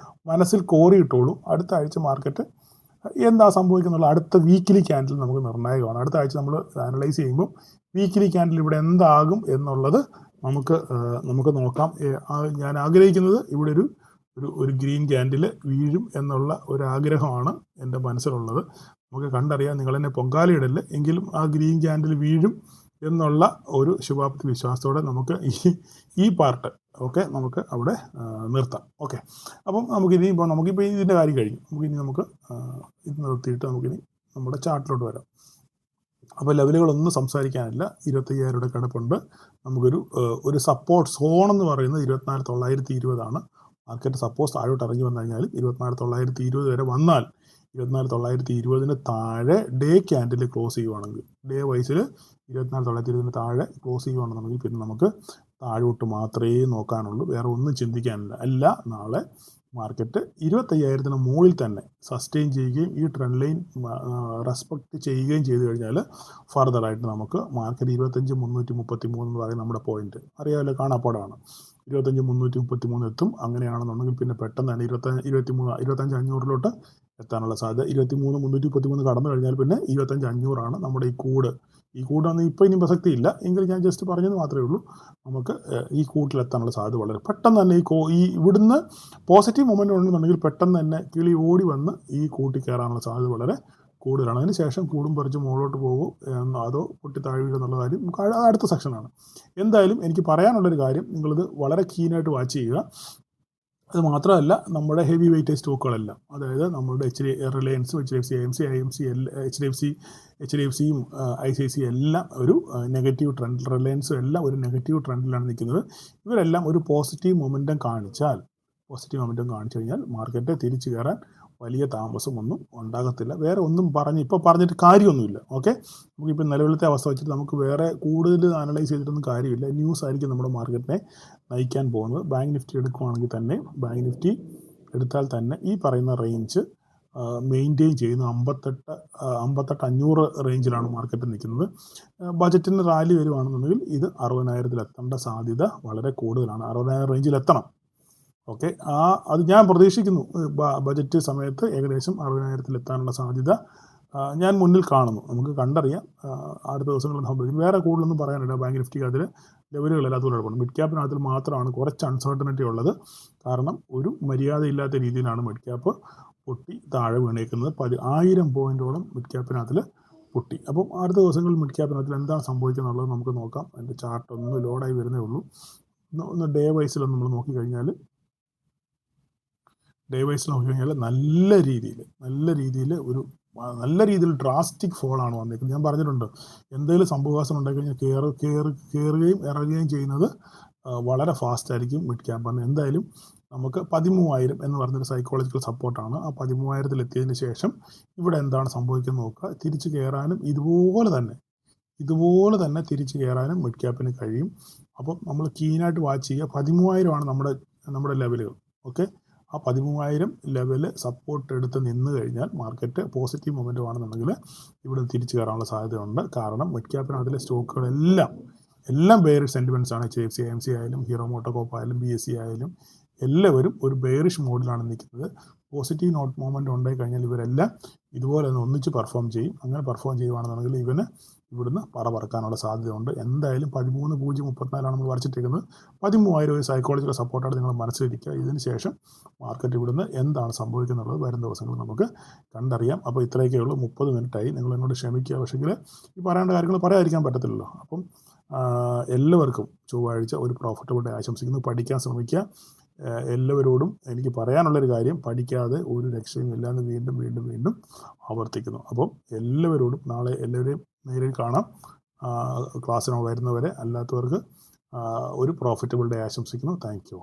മനസ്സിൽ കോറിയിട്ടോളൂ. അടുത്ത ആഴ്ച മാർക്കറ്റ് എന്താ സംഭവിക്കുന്നുള്ള അടുത്ത വീക്കിലി ക്യാൻഡിൽ നമുക്ക് നിർണായകമാണ്. അടുത്ത ആഴ്ച നമ്മൾ അനലൈസ് ചെയ്യുമ്പോൾ വീക്കിലി ക്യാൻഡിൽ ഇവിടെ എന്താകും എന്നുള്ളത് നമുക്ക് നോക്കാം. ഞാൻ ആഗ്രഹിക്കുന്നത് ഇവിടെ ഒരു ഗ്രീൻ ക്യാൻഡിൽ വീഴും എന്നുള്ള ഒരു ആഗ്രഹമാണ് എൻ്റെ മനസ്സിലുള്ളത്. നമുക്ക് കണ്ടറിയാം, നിങ്ങളെന്നെ പൊങ്കാലയിടല് എങ്കിലും ആ ഗ്രീൻ ക്യാൻഡിൽ വീഴും എന്നുള്ള ഒരു ശുഭാപ്തി വിശ്വാസത്തോടെ നമുക്ക് ഈ പാർട്ട് നമുക്ക് അവിടെ നിർത്താം. അപ്പം നമുക്കിപ്പോൾ ഇതിൻ്റെ കാര്യം കഴിഞ്ഞു. നമുക്ക് ഇത് നിർത്തിയിട്ട് നമുക്കിനി നമ്മുടെ ചാർട്ടിലോട്ട് വരാം. അപ്പോൾ ലെവലുകളൊന്നും സംസാരിക്കാനില്ല. 25,000 കിടപ്പുണ്ട്. നമുക്കൊരു സപ്പോർട്ട് സോൺ എന്ന് പറയുന്നത് 24,920 മാർക്കറ്റ് സപ്പോസ് താഴോട്ട് ഇറങ്ങി വന്നു കഴിഞ്ഞാൽ 24,920 വരെ വന്നാൽ 24,920 താഴെ ഡേ ക്യാൻഡിൽ ക്ലോസ് ചെയ്യുവാണെങ്കിൽ, ഡേ വൈസിൽ 24,920 താഴെ ക്ലോസ് ചെയ്യുവാണെന്നുണ്ടെങ്കിൽ പിന്നെ നമുക്ക് താഴോട്ട് മാത്രമേ നോക്കാനുള്ളൂ, വേറെ ഒന്നും ചിന്തിക്കാനില്ല. നാളെ മാർക്കറ്റ് 25,000 മുകളിൽ തന്നെ സസ്റ്റെയിൻ ചെയ്യുകയും ഈ ട്രെൻഡ് ലൈൻ റെസ്പെക്റ്റ് ചെയ്യുകയും ചെയ്തു കഴിഞ്ഞാൽ ഫർദറായിട്ട് നമുക്ക് മാർക്കറ്റ് 25,333 എന്ന് പറയുന്ന നമ്മുടെ പോയിന്റ് അറിയാമല്ലോ, കാണാപ്പാടാണ്. 25,333 എത്തും. അങ്ങനെയാണെന്നുണ്ടെങ്കിൽ പിന്നെ പെട്ടെന്ന് തന്നെ 25,500 എത്താനുള്ള സാധ്യത. 23,333 കടന്നു കഴിഞ്ഞാൽ പിന്നെ 25,500 നമ്മുടെ ഈ കൂടാന്ന് ഇപ്പോൾ ഇനി പ്രസക്തിയില്ല എങ്കിൽ ഞാൻ ജസ്റ്റ് പറഞ്ഞത് മാത്രമേ ഉള്ളൂ. നമുക്ക് ഈ കൂട്ടിലെത്താനുള്ള സാധ്യത വളരെ പെട്ടെന്ന് തന്നെ ഇവിടുന്ന് പോസിറ്റീവ് മൊമെൻ്റ് ഉണ്ടെന്നുണ്ടെങ്കിൽ പെട്ടെന്ന് തന്നെ കിളി ഓടി വന്ന് ഈ കൂട്ടി കയറാനുള്ള സാധ്യത വളരെ കൂടുതലാണ്. അതിന് ശേഷം കൂടും പറിച്ച് മുകളിലോട്ട് പോകും അതോ പൊട്ടി താഴെ വീഴുന്നുള്ള കാര്യം നമുക്ക് അടുത്ത സെക്ഷനാണ്. എന്തായാലും എനിക്ക് പറയാനുള്ളൊരു കാര്യം, നിങ്ങളിത് വളരെ കീനായിട്ട് വാച്ച് ചെയ്യുക. അത് മാത്രമല്ല, നമ്മുടെ ഹെവി വെയിറ്റേജ് സ്റ്റോക്കുകളെല്ലാം, അതായത് നമ്മുടെ റിലയൻസും HDFC AMC IMC HDFCയും ICICI എല്ലാം ഒരു നെഗറ്റീവ് ട്രെൻഡ്, റിലയൻസും എല്ലാം ഒരു നെഗറ്റീവ് ട്രെൻഡിലാണ് നിൽക്കുന്നത്. ഇവരെല്ലാം ഒരു പോസിറ്റീവ് മൊമെൻറ്റം കാണിച്ചു കഴിഞ്ഞാൽ മാർക്കറ്റ് തിരിച്ചു കയറാൻ വലിയ താമസമൊന്നും ഉണ്ടാകത്തില്ല. വേറെ ഒന്നും പറഞ്ഞിട്ട് കാര്യമൊന്നുമില്ല. നമുക്കിപ്പോൾ നിലവിലത്തെ അവസ്ഥ വെച്ചിട്ട് നമുക്ക് വേറെ കൂടുതൽ അനലൈസ് ചെയ്തിട്ടൊന്നും കാര്യമില്ല. ന്യൂസ് ആയിരിക്കും നമ്മുടെ മാർക്കറ്റിനെ നയിക്കാൻ പോകുന്നത്. ബാങ്ക് നിഫ്റ്റി എടുക്കുകയാണെങ്കിൽ തന്നെ, ബാങ്ക് നിഫ്റ്റി എടുത്താൽ തന്നെ ഈ പറയുന്ന റേഞ്ച് മെയിൻറ്റെയിൻ ചെയ്യുന്ന 58,500 റേഞ്ചിലാണ് മാർക്കറ്റ് നിൽക്കുന്നത്. ബജറ്റിന് റാലി വരുവാണെന്നുണ്ടെങ്കിൽ ഇത് 60,000 എത്തേണ്ട സാധ്യത വളരെ കൂടുതലാണ്. 60,000 റേഞ്ചിൽ എത്തണം. അത് ഞാൻ പ്രതീക്ഷിക്കുന്നു. ബജറ്റ് സമയത്ത് ഏകദേശം 60,000 എത്താനുള്ള സാധ്യത ഞാൻ മുന്നിൽ കാണുന്നു. നമുക്ക് കണ്ടറിയാം അടുത്ത ദിവസങ്ങളിൽ സംഭവിക്കും. വേറെ കൂടുതലൊന്നും പറയാനില്ല. ബാങ്ക് നിഫ്റ്റിക്ക് അതിൽ ലെവലുകളെല്ലാത്തും കുഴപ്പമുണ്ട്. മിഡ് ക്യാപ്പിനകത്തിൽ മാത്രമാണ് കുറച്ച് അൺസർട്ടനിറ്റി ഉള്ളത്. കാരണം ഒരു മര്യാദയില്ലാത്ത രീതിയിലാണ് മിഡ് ക്യാപ്പ് പൊട്ടി താഴെ വീണേക്കുന്നത്. 1000 പോയിൻറ്റോളം മിഡ് ക്യാപ്പിനകത്തിൽ പൊട്ടി. അപ്പം അടുത്ത ദിവസങ്ങളിൽ മിഡ് ക്യാപ്പിനകത്തിൽ എന്താണ് സംഭവിക്കുന്നുള്ളത് നമുക്ക് നോക്കാം. അതിൻ്റെ ചാർട്ട് ഒന്ന് ലോഡായി വരുന്നേ ഉള്ളൂ. ഒന്ന് ഡേ വൈസിലൊന്ന് നമ്മൾ നോക്കിക്കഴിഞ്ഞാൽ നല്ല രീതിയിൽ ഡ്രാസ്റ്റിക് ഫോളാണ് വന്നിരിക്കുന്നത്. ഞാൻ പറഞ്ഞിട്ടുണ്ട്, എന്തെങ്കിലും സംഭവവികാസം ഉണ്ടായിക്കഴിഞ്ഞാൽ കയറുകയും ഇറങ്ങുകയും ചെയ്യുന്നത് വളരെ ഫാസ്റ്റ് ആയിരിക്കും മിഡ് ക്യാപ്പാണ്. എന്തായാലും നമുക്ക് 13,000 എന്ന് പറഞ്ഞൊരു സൈക്കോളജിക്കൽ സപ്പോർട്ടാണ്. ആ 13,000 എത്തിയതിന് ശേഷം ഇവിടെ എന്താണ് സംഭവിക്കുന്നത് നോക്കുക. തിരിച്ചു കയറാനും ഇതുപോലെ തന്നെ തിരിച്ചു കയറാനും മിഡ് ക്യാപ്പിന് കഴിയും. അപ്പം നമ്മൾ കീനായിട്ട് വാച്ച് ചെയ്യുക. 13,000 നമ്മുടെ ലെവലുകൾ. ആ 13,000 ലെവല് സപ്പോർട്ട് എടുത്ത് നിന്ന് കഴിഞ്ഞാൽ മാർക്കറ്റ് പോസിറ്റീവ് മൊമെൻറ്റം ആണെന്നുണ്ടെങ്കിൽ ഇവിടെ തിരിച്ചു കയറാനുള്ള സാധ്യതയുണ്ട്. കാരണം മിഡ് ക്യാപ്പിനകത്തിലെ സ്റ്റോക്കുകളെല്ലാം ബെയറിഷ് സെൻറ്റിമെൻറ്റ്സ് ആണ്. HDFC AMC ആയാലും ഹീറോ മോട്ടോകോപ്പ് ആയാലും BSE ആയാലും എല്ലാവരും ഒരു ബെയറിഷ് മോഡിലാണ് നിൽക്കുന്നത്. പോസിറ്റീവ് മൊമെൻറ്റം ഉണ്ടായി കഴിഞ്ഞാൽ ഇവരെല്ലാം ഇതുപോലെ തന്നെ ഒന്നിച്ച് പെർഫോം ചെയ്യും. അങ്ങനെ പെർഫോം ചെയ്യുകയാണെന്നുണ്ടെങ്കിൽ ഇവിടുന്ന് പറക്കാനുള്ള സാധ്യതയുണ്ട്. എന്തായാലും 13,034 നമ്മൾ വരച്ചിട്ടിരിക്കുന്നത്. 13,000 ഒരു സൈക്കോളജിക്കൽ സപ്പോർട്ടായിട്ട് നിങ്ങൾ മനസ്സിലിരിക്കുക. ഇതിന് ശേഷം മാർക്കറ്റ് ഇവിടുന്ന് എന്താണ് സംഭവിക്കുന്നുള്ളത് വരും ദിവസങ്ങളിൽ നമുക്ക് കണ്ടറിയാം. അപ്പോൾ ഇത്രയൊക്കെ ഉള്ളൂ. 30 മിനിറ്റായി. നിങ്ങൾ എന്നോട് ക്ഷമിക്കുക. പക്ഷേങ്കിൽ ഈ പറയേണ്ട കാര്യങ്ങൾ പറയാതിരിക്കാൻ പറ്റത്തില്ലല്ലോ. അപ്പം എല്ലാവർക്കും ചൊവ്വാഴ്ച ഒരു പ്രോഫിറ്റബിൾ ഡേ ആശംസിക്കുന്നു. പഠിക്കാൻ ശ്രമിക്കുക. എല്ലാവരോടും എനിക്ക് പറയാനുള്ളൊരു കാര്യം, പഠിക്കാതെ ഒരു രക്ഷയും ഇല്ലാന്ന് വീണ്ടും ആവർത്തിക്കുന്നു. അപ്പം എല്ലാവരോടും നാളെ എല്ലാവരെയും നേരിൽ കാണാം. ക്ലാസ്സിന് വരുന്നവരെ, അല്ലാത്തവർക്ക് ഒരു പ്രോഫിറ്റബിൾ ഡേ ആശംസിക്കുന്നു. Thank you.